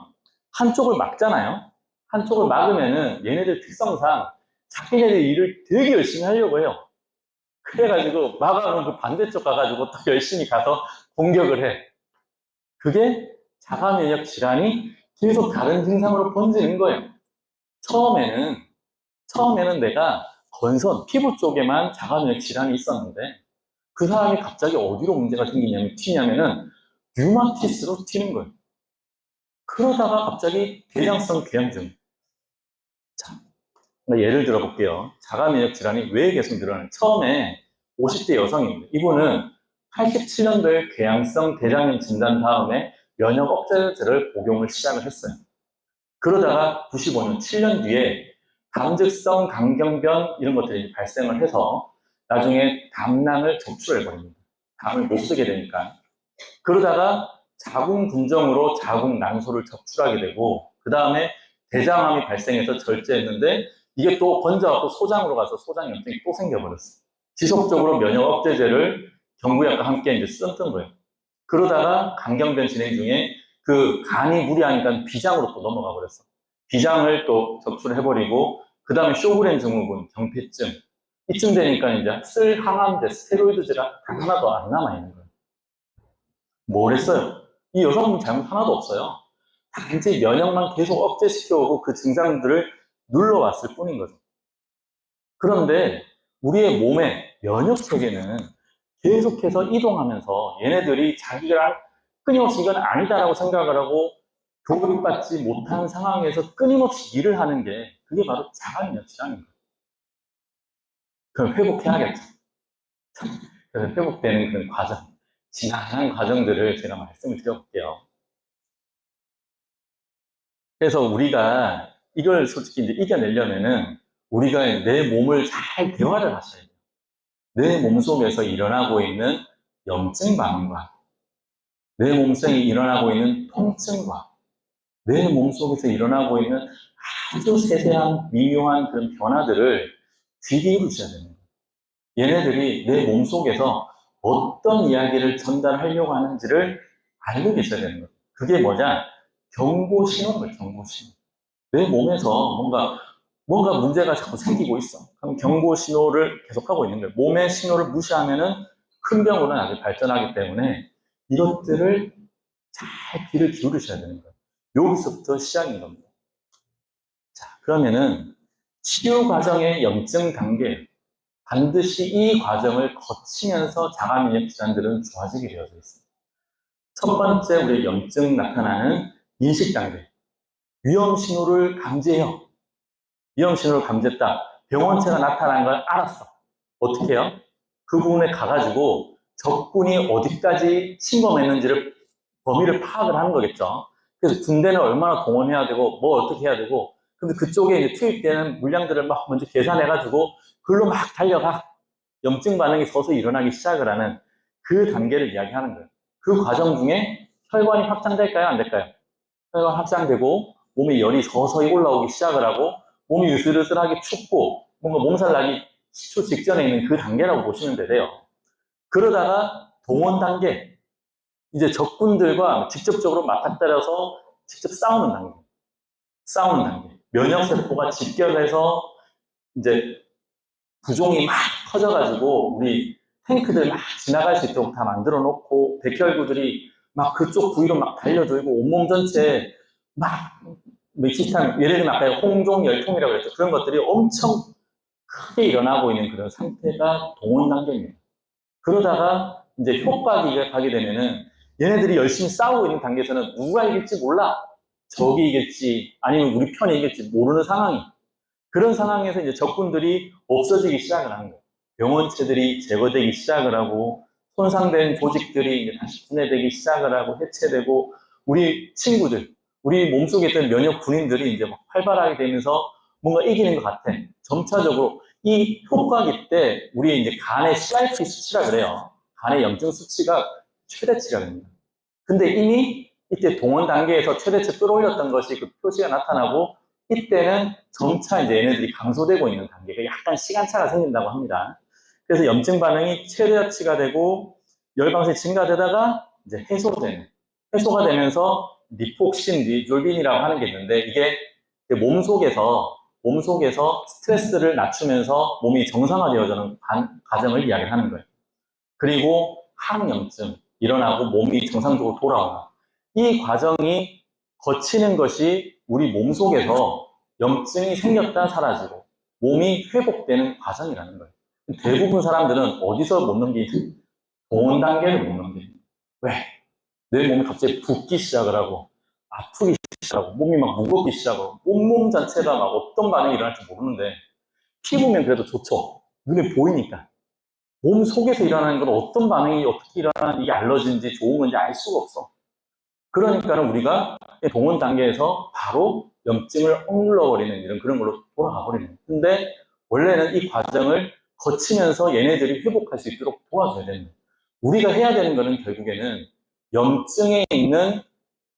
한쪽을 막잖아요. 한쪽을 막으면은 얘네들 특성상 자기네들 일을 되게 열심히 하려고 해요. 그래가지고 막아놓은 그 반대쪽 가가지고 또 열심히 가서 공격을 해. 그게 자가 면역 질환이 계속 다른 증상으로 번지는 거예요. 처음에는 내가 피부 쪽에만 자가 면역 질환이 있었는데 그 사람이 갑자기 어디로 문제가 튀냐면은 류마티스로 튀는 거예요. 그러다가 갑자기 대장성 궤양증. 자, 예를 들어 볼게요. 자가 면역 질환이 왜 계속 늘어나요? 처음에 50대 여성입니다. 이분은 87년도에 궤양성 대장염 진단 다음에 면역 억제제를 복용을 시작을 했어요. 그러다가 95년, 7년 뒤에 담즙성 강경변 이런 것들이 발생을 해서 나중에 담낭을 적출해버립니다. 담을 못 쓰게 되니까. 그러다가 자궁분정으로 자궁난소를 적출하게 되고 그 다음에 대장암이 발생해서 절제했는데 이게 또 번져갖고 소장으로 가서 소장염증이 또 생겨버렸어요. 지속적으로 면역 억제제를 경구약과 함께 이제 썼던 거예요. 그러다가 강경변 진행 중에 그 간이 무리하니까 비장으로 또 넘어가 버렸어. 비장을 또 적출해버리고 그 다음에 쇼그렌 증후군, 경피증 이쯤 되니까 이제 쓸 항암제, 스테로이드제가 하나도 안 남아있는 거예요. 뭘 했어요? 이 여성분 잘못 하나도 없어요. 단지 면역만 계속 억제시켜오고 그 증상들을 눌러왔을 뿐인 거죠. 그런데 우리의 몸의 면역 체계는 계속해서 이동하면서 얘네들이 자기가 끊임없이 이건 아니다라고 생각을 하고 교육받지 못한 상황에서 끊임없이 일을 하는 게 그게 바로 자가면역 질환인 거예요. 그럼 회복해야겠죠. 그래서 회복되는 그런 과정, 지난한 과정들을 제가 말씀을 드려볼게요. 그래서 우리가 이걸 솔직히 이제 이겨내려면은 우리가 내 몸을 잘 대화를 하셔야 돼요. 내 몸속에서 일어나고 있는 염증 반응과 내 몸속에 일어나고 있는 통증과 내 몸속에서 일어나고 있는 아주 세세한 미묘한 그런 변화들을 귀 기울이셔야 됩니다. 얘네들이 내 몸속에서 어떤 이야기를 전달하려고 하는지를 알고 계셔야 되는 거예요. 그게 뭐냐? 경고 신호인 거예요, 경고 신호. 내 몸에서 뭔가 문제가 자꾸 생기고 있어. 그럼 경고 신호를 계속하고 있는 거예요. 몸의 신호를 무시하면은 큰 병으로 나중에 발전하기 때문에 이것들을 잘 귀를 기울이셔야 되는 거예요. 여기서부터 시작인 겁니다. 자, 그러면은 치유 과정의 염증 단계, 반드시 이 과정을 거치면서 자가면역 질환들은 좋아지게 되어져 있습니다. 첫 번째 우리 염증 나타나는 인식 단계. 위험 신호를 감지해요. 위험 신호를 감지했다. 병원체가 나타난 걸 알았어. 어떻게 해요? 그 부분에 가가지고 적군이 어디까지 침범했는지를 범위를 파악을 하는 거겠죠. 그래서 군대는 얼마나 동원해야 되고 뭐 어떻게 해야 되고 근데 그쪽에 이제 투입되는 물량들을 막 먼저 계산해가지고 그걸로 막 달려가 염증 반응이 서서히 일어나기 시작을 하는 그 단계를 이야기하는 거예요. 그 과정 중에 혈관이 확장될까요? 안 될까요? 혈관 확장되고 몸에 열이 서서히 올라오기 시작을 하고 몸이 으슬으슬하게 춥고 뭔가 몸살 나기 10초 직전에 있는 그 단계라고 보시면 돼요. 그러다가 동원 단계, 이제 적군들과 직접적으로 맞닥뜨려서 직접 싸우는 단계. 싸우는 단계. 면역세포가 집결해서 이제 부종이 막 커져가지고 우리 탱크들 막 지나갈 수 있도록 다 만들어 놓고 백혈구들이 막 그쪽 부위로 막 달려들고 온몸 전체에 막 비슷한 예를 들면 아까 홍종 열통이라고 했죠. 그런 것들이 엄청 크게 일어나고 있는 그런 상태가 동원 단계입니다. 그러다가 이제 효과가 가게 되면은 얘네들이 열심히 싸우고 있는 단계에서는 누가 이길지 몰라. 적이 이길지 아니면 우리 편이 이길지 모르는 상황이. 그런 상황에서 이제 적군들이 없어지기 시작을 하는 거예요. 병원체들이 제거되기 시작을 하고, 손상된 조직들이 이제 다시 분해되기 시작을 하고, 해체되고, 우리 친구들, 우리 몸속에 있던 면역 군인들이 이제 막 활발하게 되면서 뭔가 이기는 것 같아. 점차적으로 이 효과기 때 우리 이제 간의 CRP 수치라 그래요. 간의 염증 수치가 최대치가 됩니다. 근데 이미 이때 동원 단계에서 최대치 끌어올렸던 것이 그 표시가 나타나고, 이때는 점차 이제 얘네들이 감소되고 있는 단계가 약간 시간차가 생긴다고 합니다. 그래서 염증 반응이 최대치가 되고 열방성이 증가되다가 이제 해소가 되면서 리폭신, 리졸빈이라고 하는 게 있는데, 이게 몸속에서 스트레스를 낮추면서 몸이 정상화되어지는 과정을 이야기하는 거예요. 그리고 항염증 일어나고 몸이 정상적으로 돌아오는 이 과정이 거치는 것이 우리 몸속에서 염증이 생겼다 사라지고 몸이 회복되는 과정이라는 거예요. 대부분 사람들은 어디서 못 넘기지? 동원 단계를 못 넘기는 거예요. 왜? 내 몸이 갑자기 붓기 시작을 하고 아프기 시작하고 몸이 막 무겁기 시작하고 온몸 자체가 막 어떤 반응이 일어날지 모르는데, 피부면 그래도 좋죠. 눈에 보이니까. 몸 속에서 일어나는 건 어떤 반응이 어떻게 일어나는, 이게 알러지인지 좋은 건지 알 수가 없어. 그러니까는 우리가 동원 단계에서 바로 염증을 억눌러버리는 이런 그런 걸로 돌아가 버리는 거예요. 근데 원래는 이 과정을 거치면서 얘네들이 회복할 수 있도록 도와줘야 되는 거예요. 우리가 해야 되는 거는 결국에는 염증에 있는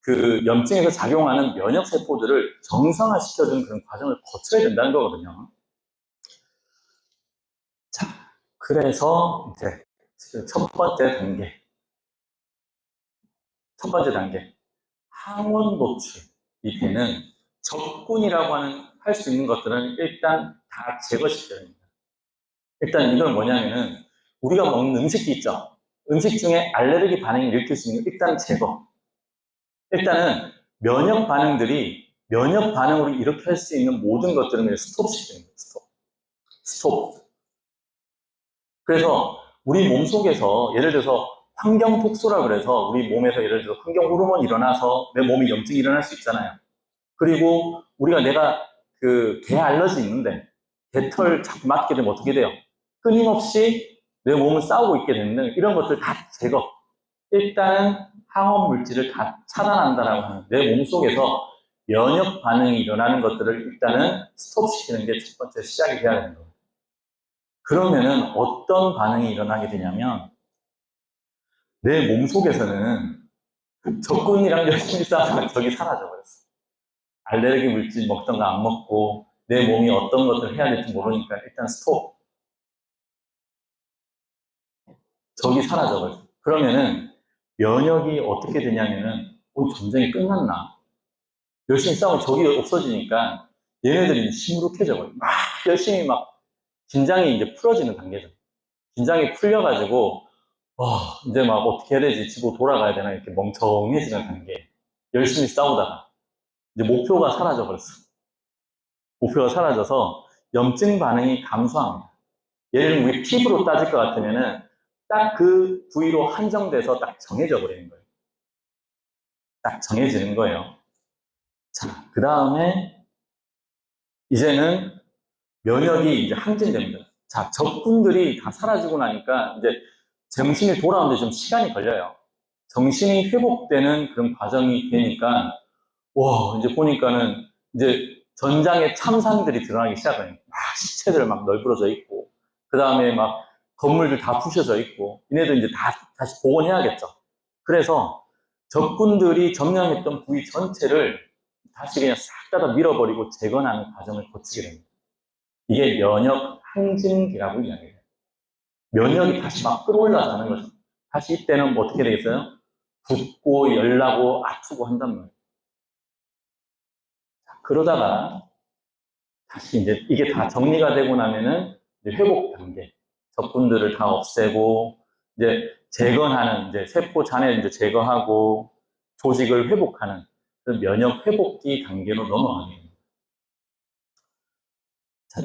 그 염증에서 작용하는 면역 세포들을 정상화시켜주는 그런 과정을 거쳐야 된다는 거거든요. 자, 그래서 이제 첫 번째 단계, 항원 노출이 되는 적군이라고 할 수 있는 것들은 일단 다 제거시켜야 됩니다. 일단 이건 뭐냐면은, 우리가 먹는 음식이 있죠. 음식 중에 알레르기 반응을 일으킬 수 있는 일단 제거. 일단은 면역 반응으로 일으킬 수 있는 모든 것들은 스톱시키는 거예요. 스톱. 그래서 우리 몸 속에서 예를 들어서 환경독소라 그래서 우리 몸에서 예를 들어서 환경 호르몬이 일어나서 내 몸에 염증이 일어날 수 있잖아요. 그리고 내가 그 개 알러지 있는데 개털 자꾸 맞게 되면 어떻게 돼요? 끊임없이 내 몸을 싸우고 있게 되는 이런 것들 다 제거. 일단은 항원 물질을 다 차단한다라고 하는, 내 몸 속에서 면역 반응이 일어나는 것들을 일단은 스톱시키는 게 첫 번째 시작이 돼야 되는 거예요. 그러면은 어떤 반응이 일어나게 되냐면, 내 몸 속에서는 적군이랑 열심히 싸우다가 적이 사라져버렸어. 알레르기 물질 먹던가 안 먹고 내 몸이 어떤 것들을 해야 될지 모르니까 일단 스톱. 적이 사라져버렸어. 그러면은 면역이 어떻게 되냐면은, 전쟁이 끝났나? 열심히 싸우면 적이 없어지니까 얘네들이 시무룩해져 버려. 막 열심히 막 긴장이 이제 풀어지는 단계죠. 긴장이 풀려가지고 이제 막 어떻게 해야 되지? 집으로 돌아가야 되나? 이렇게 멍청해지는 단계. 열심히 싸우다가 이제 목표가 사라져 버렸어. 목표가 사라져서 염증 반응이 감소합니다. 예를 들면 우리 피부로 따질 것 같으면은 딱 그 부위로 한정돼서 딱 정해져 버리는 거예요. 딱 정해지는 거예요. 자, 그 다음에 이제는 면역이 이제 항진됩니다. 자, 적군들이 다 사라지고 나니까 이제 정신이 돌아오는데 좀 시간이 걸려요. 정신이 회복되는 그런 과정이 되니까, 이제 보니까는 이제 전장에 참상들이 드러나기 시작해요. 막 시체들 막 널브러져 있고, 그 다음에 막 건물들 다 부셔져 있고, 얘네들 이제 다시 복원해야겠죠. 그래서 적군들이 점령했던 부위 전체를 다시 그냥 싹 다 밀어버리고 재건하는 과정을 거치게 됩니다. 이게 면역 항진기라고 이야기해요. 면역이 다시 막 끌어올라가는 거죠. 다시 이때는 뭐 어떻게 되겠어요? 붓고 열나고 아프고 한단 말이에요. 그러다가 다시 이제 이게 다 정리가 되고 나면은 이제 회복 단계, 적군들을 다 없애고 이제 재건하는, 이제 세포 잔해를 이제 제거하고 조직을 회복하는 그 면역 회복기 단계로 넘어가게 됩니다.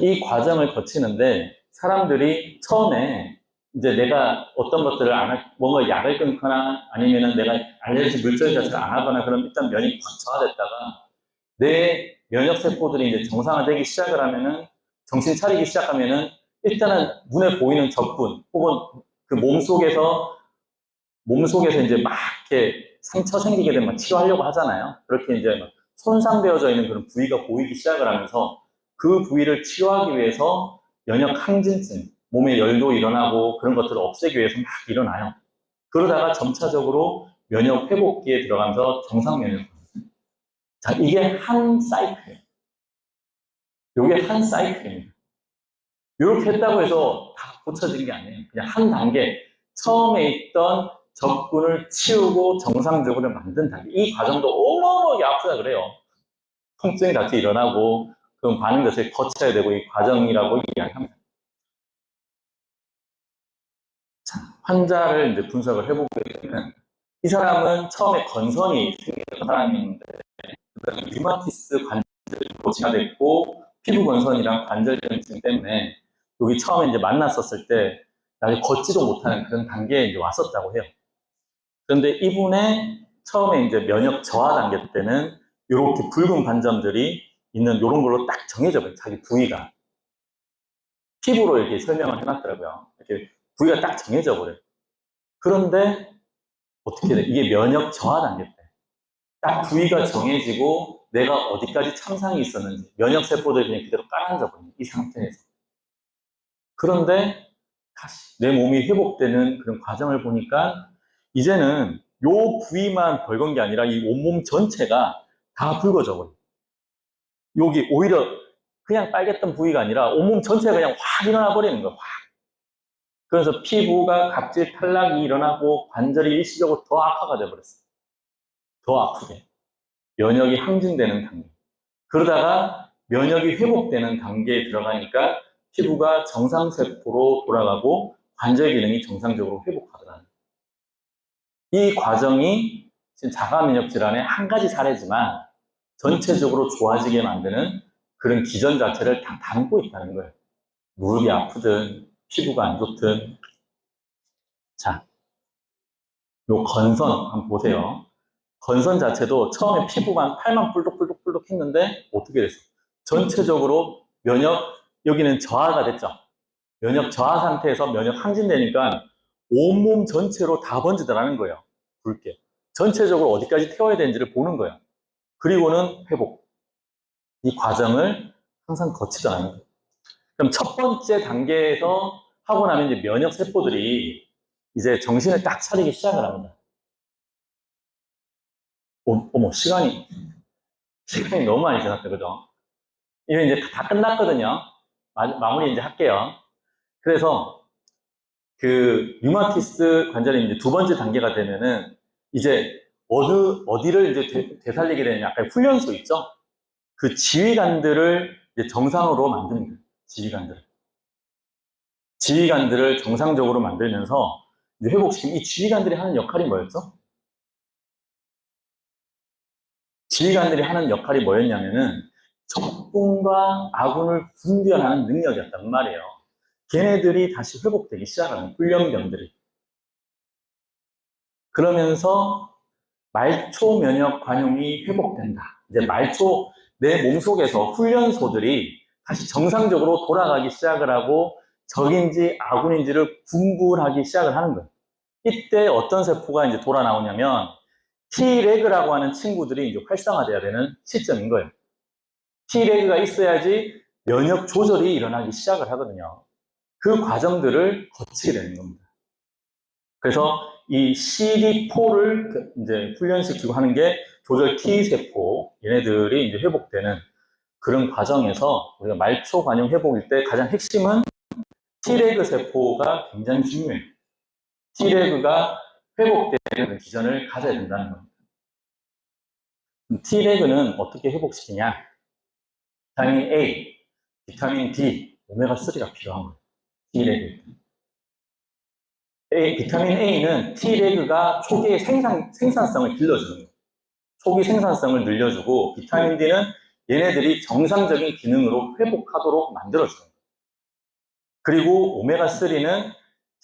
이 과정을 거치는데 사람들이 처음에 이제 내가 어떤 것들을 뭔가 약을 끊거나 아니면은 내가 알레르기 물질 자체를 안 하거나 그럼 일단 면이 확 저하됐다가 내 면역세포들이 이제 정상화되기 시작을 하면은, 정신 차리기 시작하면은, 일단은 눈에 보이는 적군, 혹은 그 몸속에서 이제 막 이렇게 상처 생기게 되면 치료하려고 하잖아요. 그렇게 이제 막 손상되어져 있는 그런 부위가 보이기 시작을 하면서 그 부위를 치료하기 위해서 면역 항진증, 몸에 열도 일어나고 그런 것들을 없애기 위해서 막 일어나요. 그러다가 점차적으로 면역 회복기에 들어가면서 정상 면역. 자, 이게 한 사이클이에요. 이게 한 사이클입니다. 이렇게 했다고 해서 다 고쳐진 게 아니에요. 그냥 한 단계, 처음에 있던 적군을 치우고 정상적으로 만든 단계. 이 과정도 어마어마하게 아프다 그래요. 통증이 같이 일어나고, 그런 반응 자체를 거쳐야 되고, 이 과정이라고 이야기합니다. 자, 환자를 이제 분석을 해보게 되면, 이 사람은 처음에 건선이 생겼던 사람인데, 그다음에 류마티스 관절염이 됐고, 피부 건선이랑 관절염증 때문에, 여기 처음에 이제 만났었을 때, 나중에 걷지도 못하는 그런 단계에 이제 왔었다고 해요. 그런데 이분의 처음에 이제 면역 저하 단계 때는, 이렇게 붉은 반점들이 있는 이런 걸로 딱 정해져 버려요. 자기 부위가. 피부로 이렇게 설명을 해놨더라고요. 이렇게 부위가 딱 정해져 버려요. 그런데 어떻게 돼? 이게 면역 저하 단계 때. 딱 부위가 정해지고 내가 어디까지 참상이 있었는지 면역 세포들이 그냥 그대로 깔아앉아 버립니다. 이 상태에서. 그런데 다시 내 몸이 회복되는 그런 과정을 보니까 이제는 요 부위만 벌건 게 아니라 이 온몸 전체가 다 붉어져 버려요. 여기 오히려 그냥 빨갰던 부위가 아니라 온몸 전체가 그냥 확 일어나 버리는 거예요. 확. 그래서 피부가 각질 탈락이 일어나고 관절이 일시적으로 더 악화가 돼 버렸어요. 더 아프게. 면역이 항진되는 단계. 그러다가 면역이 회복되는 단계에 들어가니까 피부가 정상세포로 돌아가고 관절 기능이 정상적으로 회복하더라는 거예요. 이 과정이 지금 자가면역 질환의 한 가지 사례지만 전체적으로 좋아지게 만드는 그런 기전 자체를 다 담고 있다는 거예요. 무릎이 아프든 피부가 안 좋든. 자, 요 건선 한번 보세요. 건선 자체도 처음에 피부만 팔만 뿔룩뿔룩뿔룩 했는데 어떻게 됐어? 전체적으로 여기는 저하가 됐죠. 면역 저하 상태에서 면역 항진되니까 온몸 전체로 다 번지더라는 거예요. 붉게. 전체적으로 어디까지 태워야 되는지를 보는 거예요. 그리고는 회복. 이 과정을 항상 거치더라는 거예요. 그럼 첫 번째 단계에서 하고 나면 이제 면역 세포들이 이제 정신을 딱 차리기 시작을 합니다. 어머, 시간이 너무 많이 지났다, 그죠? 이거 이제 다 끝났거든요. 마무리 이제 할게요. 그래서 그 류마티스 관절염 이제 두 번째 단계가 되면은 이제 어디를 이제 되살리게 되느냐. 아까 훈련소 있죠? 그 지휘관들을 이제 정상으로 만듭니다. 지휘관들을 정상적으로 만들면서 이제 회복시키는 이 지휘관들이 하는 역할이 뭐였죠? 지휘관들이 하는 역할이 뭐였냐면은 적군과 아군을 분별하는 능력이었단 말이에요. 걔네들이 다시 회복되기 시작하는 훈련병들이. 그러면서 말초 면역 관용이 회복된다. 이제 내 몸속에서 훈련소들이 다시 정상적으로 돌아가기 시작을 하고 적인지 아군인지를 분불하기 시작을 하는 거예요. 이때 어떤 세포가 이제 돌아 나오냐면 T레그라고 하는 친구들이 이제 활성화돼야 되는 시점인 거예요. T레그가 있어야지 면역 조절이 일어나기 시작을 하거든요. 그 과정들을 거치게 되는 겁니다. 그래서 이 CD4를 이제 훈련시키고 하는 게 조절 T세포, 얘네들이 이제 회복되는 그런 과정에서 우리가 말초 관용 회복일 때 가장 핵심은 T레그 세포가 굉장히 중요해요. T레그가 회복되는 기전을 가져야 된다는 겁니다. T레그는 어떻게 회복시키냐? 비타민 A, 비타민 D, 오메가3가 필요한 거예요. T레그. 비타민 A는 T레그가 초기의 생산성을 길러주는 거예요. 초기 생산성을 늘려주고, 비타민 D는 얘네들이 정상적인 기능으로 회복하도록 만들어주는 거예요. 그리고 오메가3는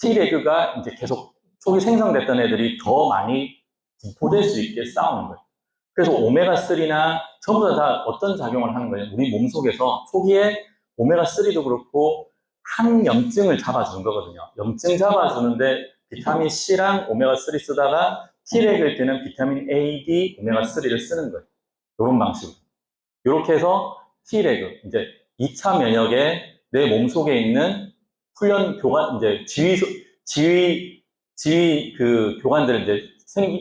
T레그가 이제 계속 초기 생성됐던 애들이 더 많이 분포될 수 있게 싸우는 거예요. 그래서 오메가3나 전부 다 어떤 작용을 하는 거예요? 우리 몸속에서 초기에 오메가3도 그렇고 항염증을 잡아주는 거거든요. 염증 잡아주는데 비타민 C랑 오메가3 쓰다가 T렉일 때는 비타민 A, D, 오메가3를 쓰는 거예요. 이런 방식으로. 이렇게 해서 T레그, 이제 2차 면역에 내 몸속에 있는 훈련 교관, 이제 지휘 그 교관들을 이제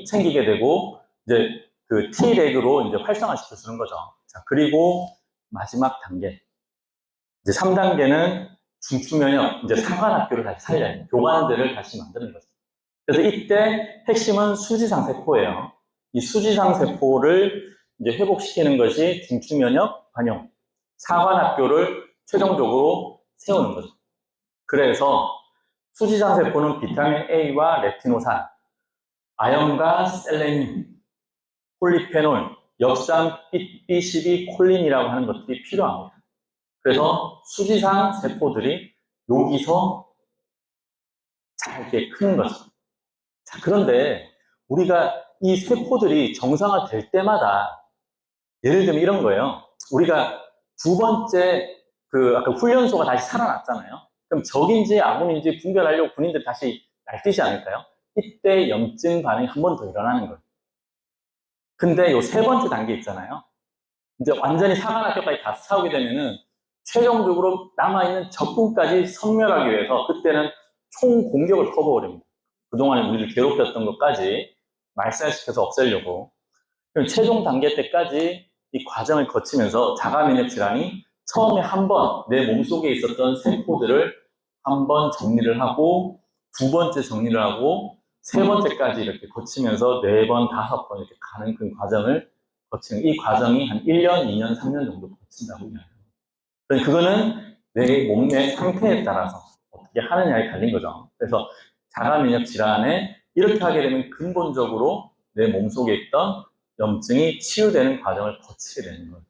생기게 되고, 이제 그 T레그로 이제 활성화시켜 주는 거죠. 자, 그리고 마지막 단계. 이제 3단계는 중추 면역, 이제 상관학교를 다시 살려요. 교관들을 다시 만드는 거죠. 그래서 이때 핵심은 수지상 세포예요. 이 수지상 세포를 이제 회복시키는 것이 중추 면역 반영, 상관학교를 최종적으로 세우는 거죠. 그래서 수지상 세포는 비타민 A와 레티노산, 아연과 셀레늄, 폴리페놀, 엽산, B12, 콜린이라고 하는 것들이 필요합니다. 그래서 수지상 세포들이 여기서 잘 이렇게 크는 거죠. 자, 그런데 우리가 이 세포들이 정상화될 때마다 예를 들면 이런 거예요. 우리가 두 번째 그 아까 훈련소가 다시 살아났잖아요. 그럼 적인지 아군인지 분별하려고 군인들 다시 날뛰지 않을까요? 이때 염증 반응이 한 번 더 일어나는 거예요. 근데 요 세 번째 단계 있잖아요. 이제 완전히 상한학교까지 다 싸우게 되면은 최종적으로 남아있는 적군까지 섬멸하기 위해서 그때는 총 공격을 커버버립니다. 그동안에 우리를 괴롭혔던 것까지 말살시켜서 없애려고. 그럼 최종 단계 때까지 이 과정을 거치면서 자가면역 질환이 처음에 한 번 내 몸속에 있었던 세포들을 한 번 정리를 하고 두 번째 정리를 하고 세 번째까지 이렇게 거치면서 네 번, 다섯 번 이렇게 가는 그 과정을 거치는 이 과정이 한 1년, 2년, 3년 정도 거친다고 이야기해요. 그거는 내 몸의 상태에 따라서 어떻게 하느냐에 달린 거죠. 그래서 자가면역 질환에 이렇게 하게 되면 근본적으로 내 몸속에 있던 염증이 치유되는 과정을 거치게 되는 거예요.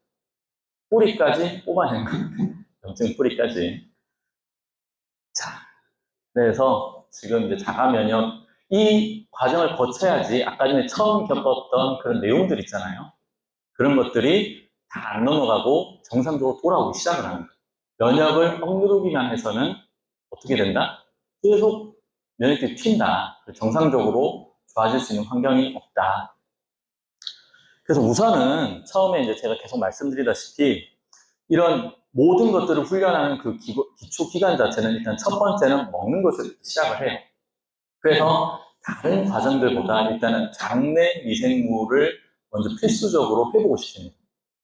뿌리까지 뽑아내는 거예요. 염증 뿌리까지. 자, 그래서 지금 이제 자가면역 이 과정을 거쳐야지 아까 전에 처음 겪었던 그런 내용들 있잖아요. 그런 것들이 다 안 넘어가고 정상적으로 돌아오기 시작을 하는 거예요. 면역을 억누르기만 해서는 어떻게 된다? 계속 면역력이 튄다. 정상적으로 좋아질 수 있는 환경이 없다. 그래서 우선은 처음에 이제 제가 계속 말씀드리다시피 이런 모든 것들을 훈련하는 그 기초 기간 자체는 일단 첫 번째는 먹는 것을 시작을 해요. 그래서 다른 과정들보다 일단은 장내 미생물을 먼저 필수적으로 회복을 시킵니다.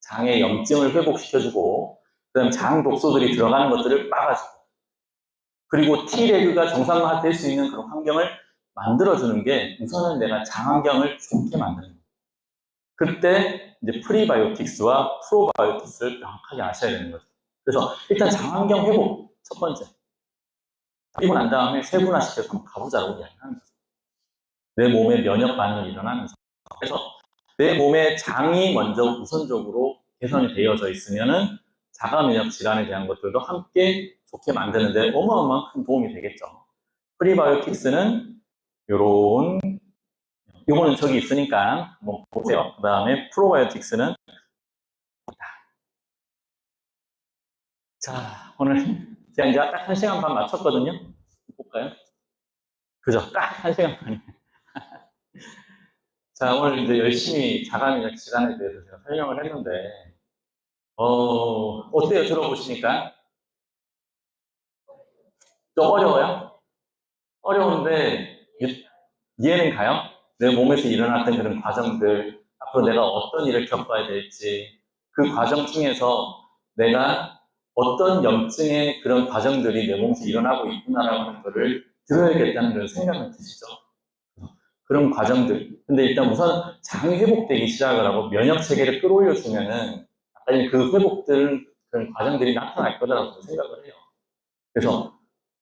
장의 염증을 회복시켜주고, 그 다음 장 독소들이 들어가는 것들을 막아주고, 그리고 T레그가 정상화될 수 있는 그런 환경을 만들어주는 게 우선은 내가 장 환경을 좋게 만드는 거예요. 그때 이제 프리바이오틱스와 프로바이오틱스를 명확하게 아셔야 되는 거죠. 그래서 일단 장 환경 회복, 첫 번째. 그리고 난 다음에 세분화시켜서 한번 가보자고 이야기하는 거죠. 내 몸에 면역 반응이 일어나면서. 그래서 내 몸의 장이 먼저 우선적으로 개선이 되어져 있으면은 자가 면역 질환에 대한 것들도 함께 좋게 만드는데 어마어마한 큰 도움이 되겠죠. 프리바이오틱스는 요런, 요거는 저기 있으니까 한번 보세요. 그 다음에 프로바이오틱스는 자, 오늘 제가 이제 딱 1시간 반 맞췄거든요. 볼까요? 그죠? 딱 1시간 반이. 자, 오늘 이제 열심히 자가 면역 질환에 대해서 제가 설명을 했는데 어때요? 들어보시니까? 좀 어려워요? 어려운데, 이해는 가요? 내 몸에서 일어났던 그런 과정들, 앞으로 내가 어떤 일을 겪어야 될지, 그 과정 중에서 내가 어떤 염증의 그런 과정들이 내 몸에서 일어나고 있구나라고 하는 거를 들어야겠다는 그런 생각은 드시죠? 그런 과정들. 근데 일단 우선 장이 회복되기 시작을 하고 면역 체계를 끌어올려주면은, 아까 그 회복들, 그런 과정들이 나타날 거다라고 생각을 해요. 그래서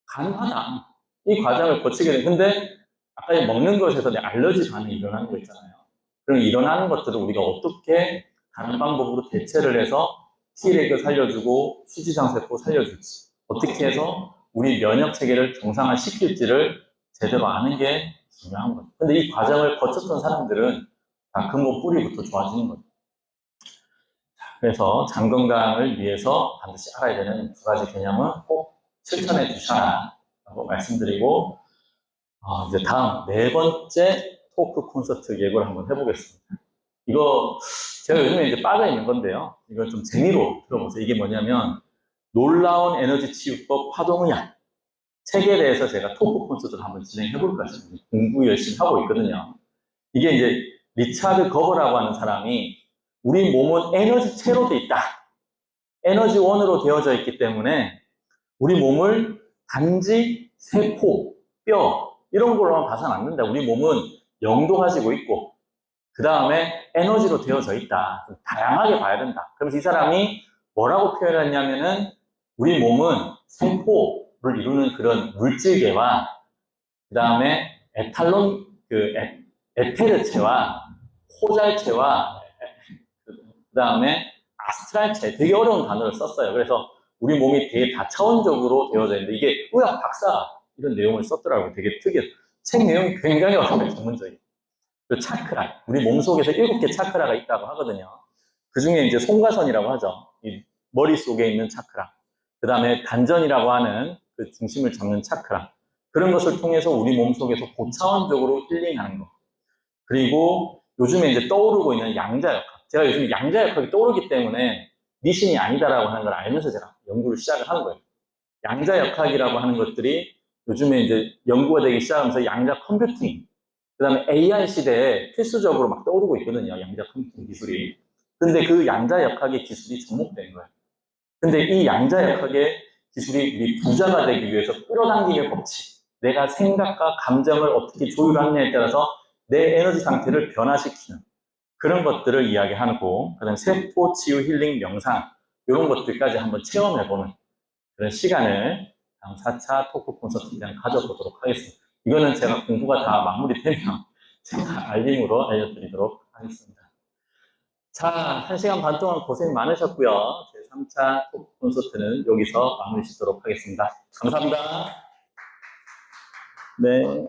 가능하다. 이 과정을 거치게 돼. 근데 아까 먹는 것에서 내 알러지 반응이 일어나는 거 있잖아요. 그럼 일어나는 것들을 우리가 어떻게 다른 방법으로 대체를 해서 T레그 살려주고 수지장 세포 살려줄지 어떻게 해서 우리 면역 체계를 정상화 시킬지를 제대로 아는 게 중요한 거죠. 근데 이 과정을 거쳤던 사람들은 다 근본 뿌리부터 좋아지는 거죠. 그래서 장 건강을 위해서 반드시 알아야 되는 두 가지 개념은 꼭 실천해 주셔라라고 말씀드리고, 이제 다음 네 번째 토크 콘서트 예고를 한번 해보겠습니다. 이거 제가 요즘에 이제 빠져 있는 건데요. 이건 좀 재미로 들어보세요. 이게 뭐냐면 놀라운 에너지 치유법 파동의학 책에 대해서 제가 토크 콘서트를 한번 진행해 볼까 지금 공부 열심히 하고 있거든요. 이게 이제 리차드 거버라고 하는 사람이 우리 몸은 에너지체로 돼 있다. 에너지원으로 되어져 있기 때문에 우리 몸을 단지 세포, 뼈 이런 걸로만 봐서는 안 된다. 우리 몸은 영도 가지고 있고 그 다음에 에너지로 되어져 있다. 좀 다양하게 봐야 된다. 그래서 이 사람이 뭐라고 표현했냐면은 우리 몸은 세포를 이루는 그런 물질계와 그 다음에 에탈론, 에테르체와 호잘체와 그 다음에 아스트랄체 되게 어려운 단어를 썼어요. 그래서 우리 몸이 되게 다차원적으로 되어져 있는데 이게 의학 박사가 이런 내용을 썼더라고요. 되게 특이해요. 책 내용이 굉장히 어려워요. 전문적인. 그 차크라, 우리 몸속에서 7개 차크라가 있다고 하거든요. 그 중에 이제 송가선이라고 하죠. 이 머릿속에 있는 차크라. 그 다음에 단전이라고 하는 그 중심을 잡는 차크라. 그런 것을 통해서 우리 몸속에서 고차원적으로 힐링하는 거. 그리고 요즘에 이제 떠오르고 있는 양자역학. 제가 요즘 양자역학이 떠오르기 때문에 미신이 아니다라고 하는 걸 알면서 제가 연구를 시작을 한 거예요. 양자역학이라고 하는 것들이 요즘에 이제 연구가 되기 시작하면서 양자 컴퓨팅, 그 다음에 AI 시대에 필수적으로 막 떠오르고 있거든요. 양자 컴퓨팅 기술이. 근데 그 양자역학의 기술이 접목된 거예요. 근데 이 양자역학의 기술이 우리 부자가 되기 위해서 끌어당기는 법칙, 내가 생각과 감정을 어떻게 조율하느냐에 따라서 내 에너지 상태를 변화시키는 그런 것들을 이야기하고, 그 다음에 세포 치유 힐링 명상 이런 것들까지 한번 체험해보는 그런 시간을 다음 4차 토크 콘서트 때 가져보도록 하겠습니다. 이거는 제가 공부가 다 마무리되면 제가 알림으로 알려드리도록 하겠습니다. 자, 1시간 반 동안 고생 많으셨고요. 제 3차 토크 콘서트는 여기서 마무리 짓도록 하겠습니다. 감사합니다. 네.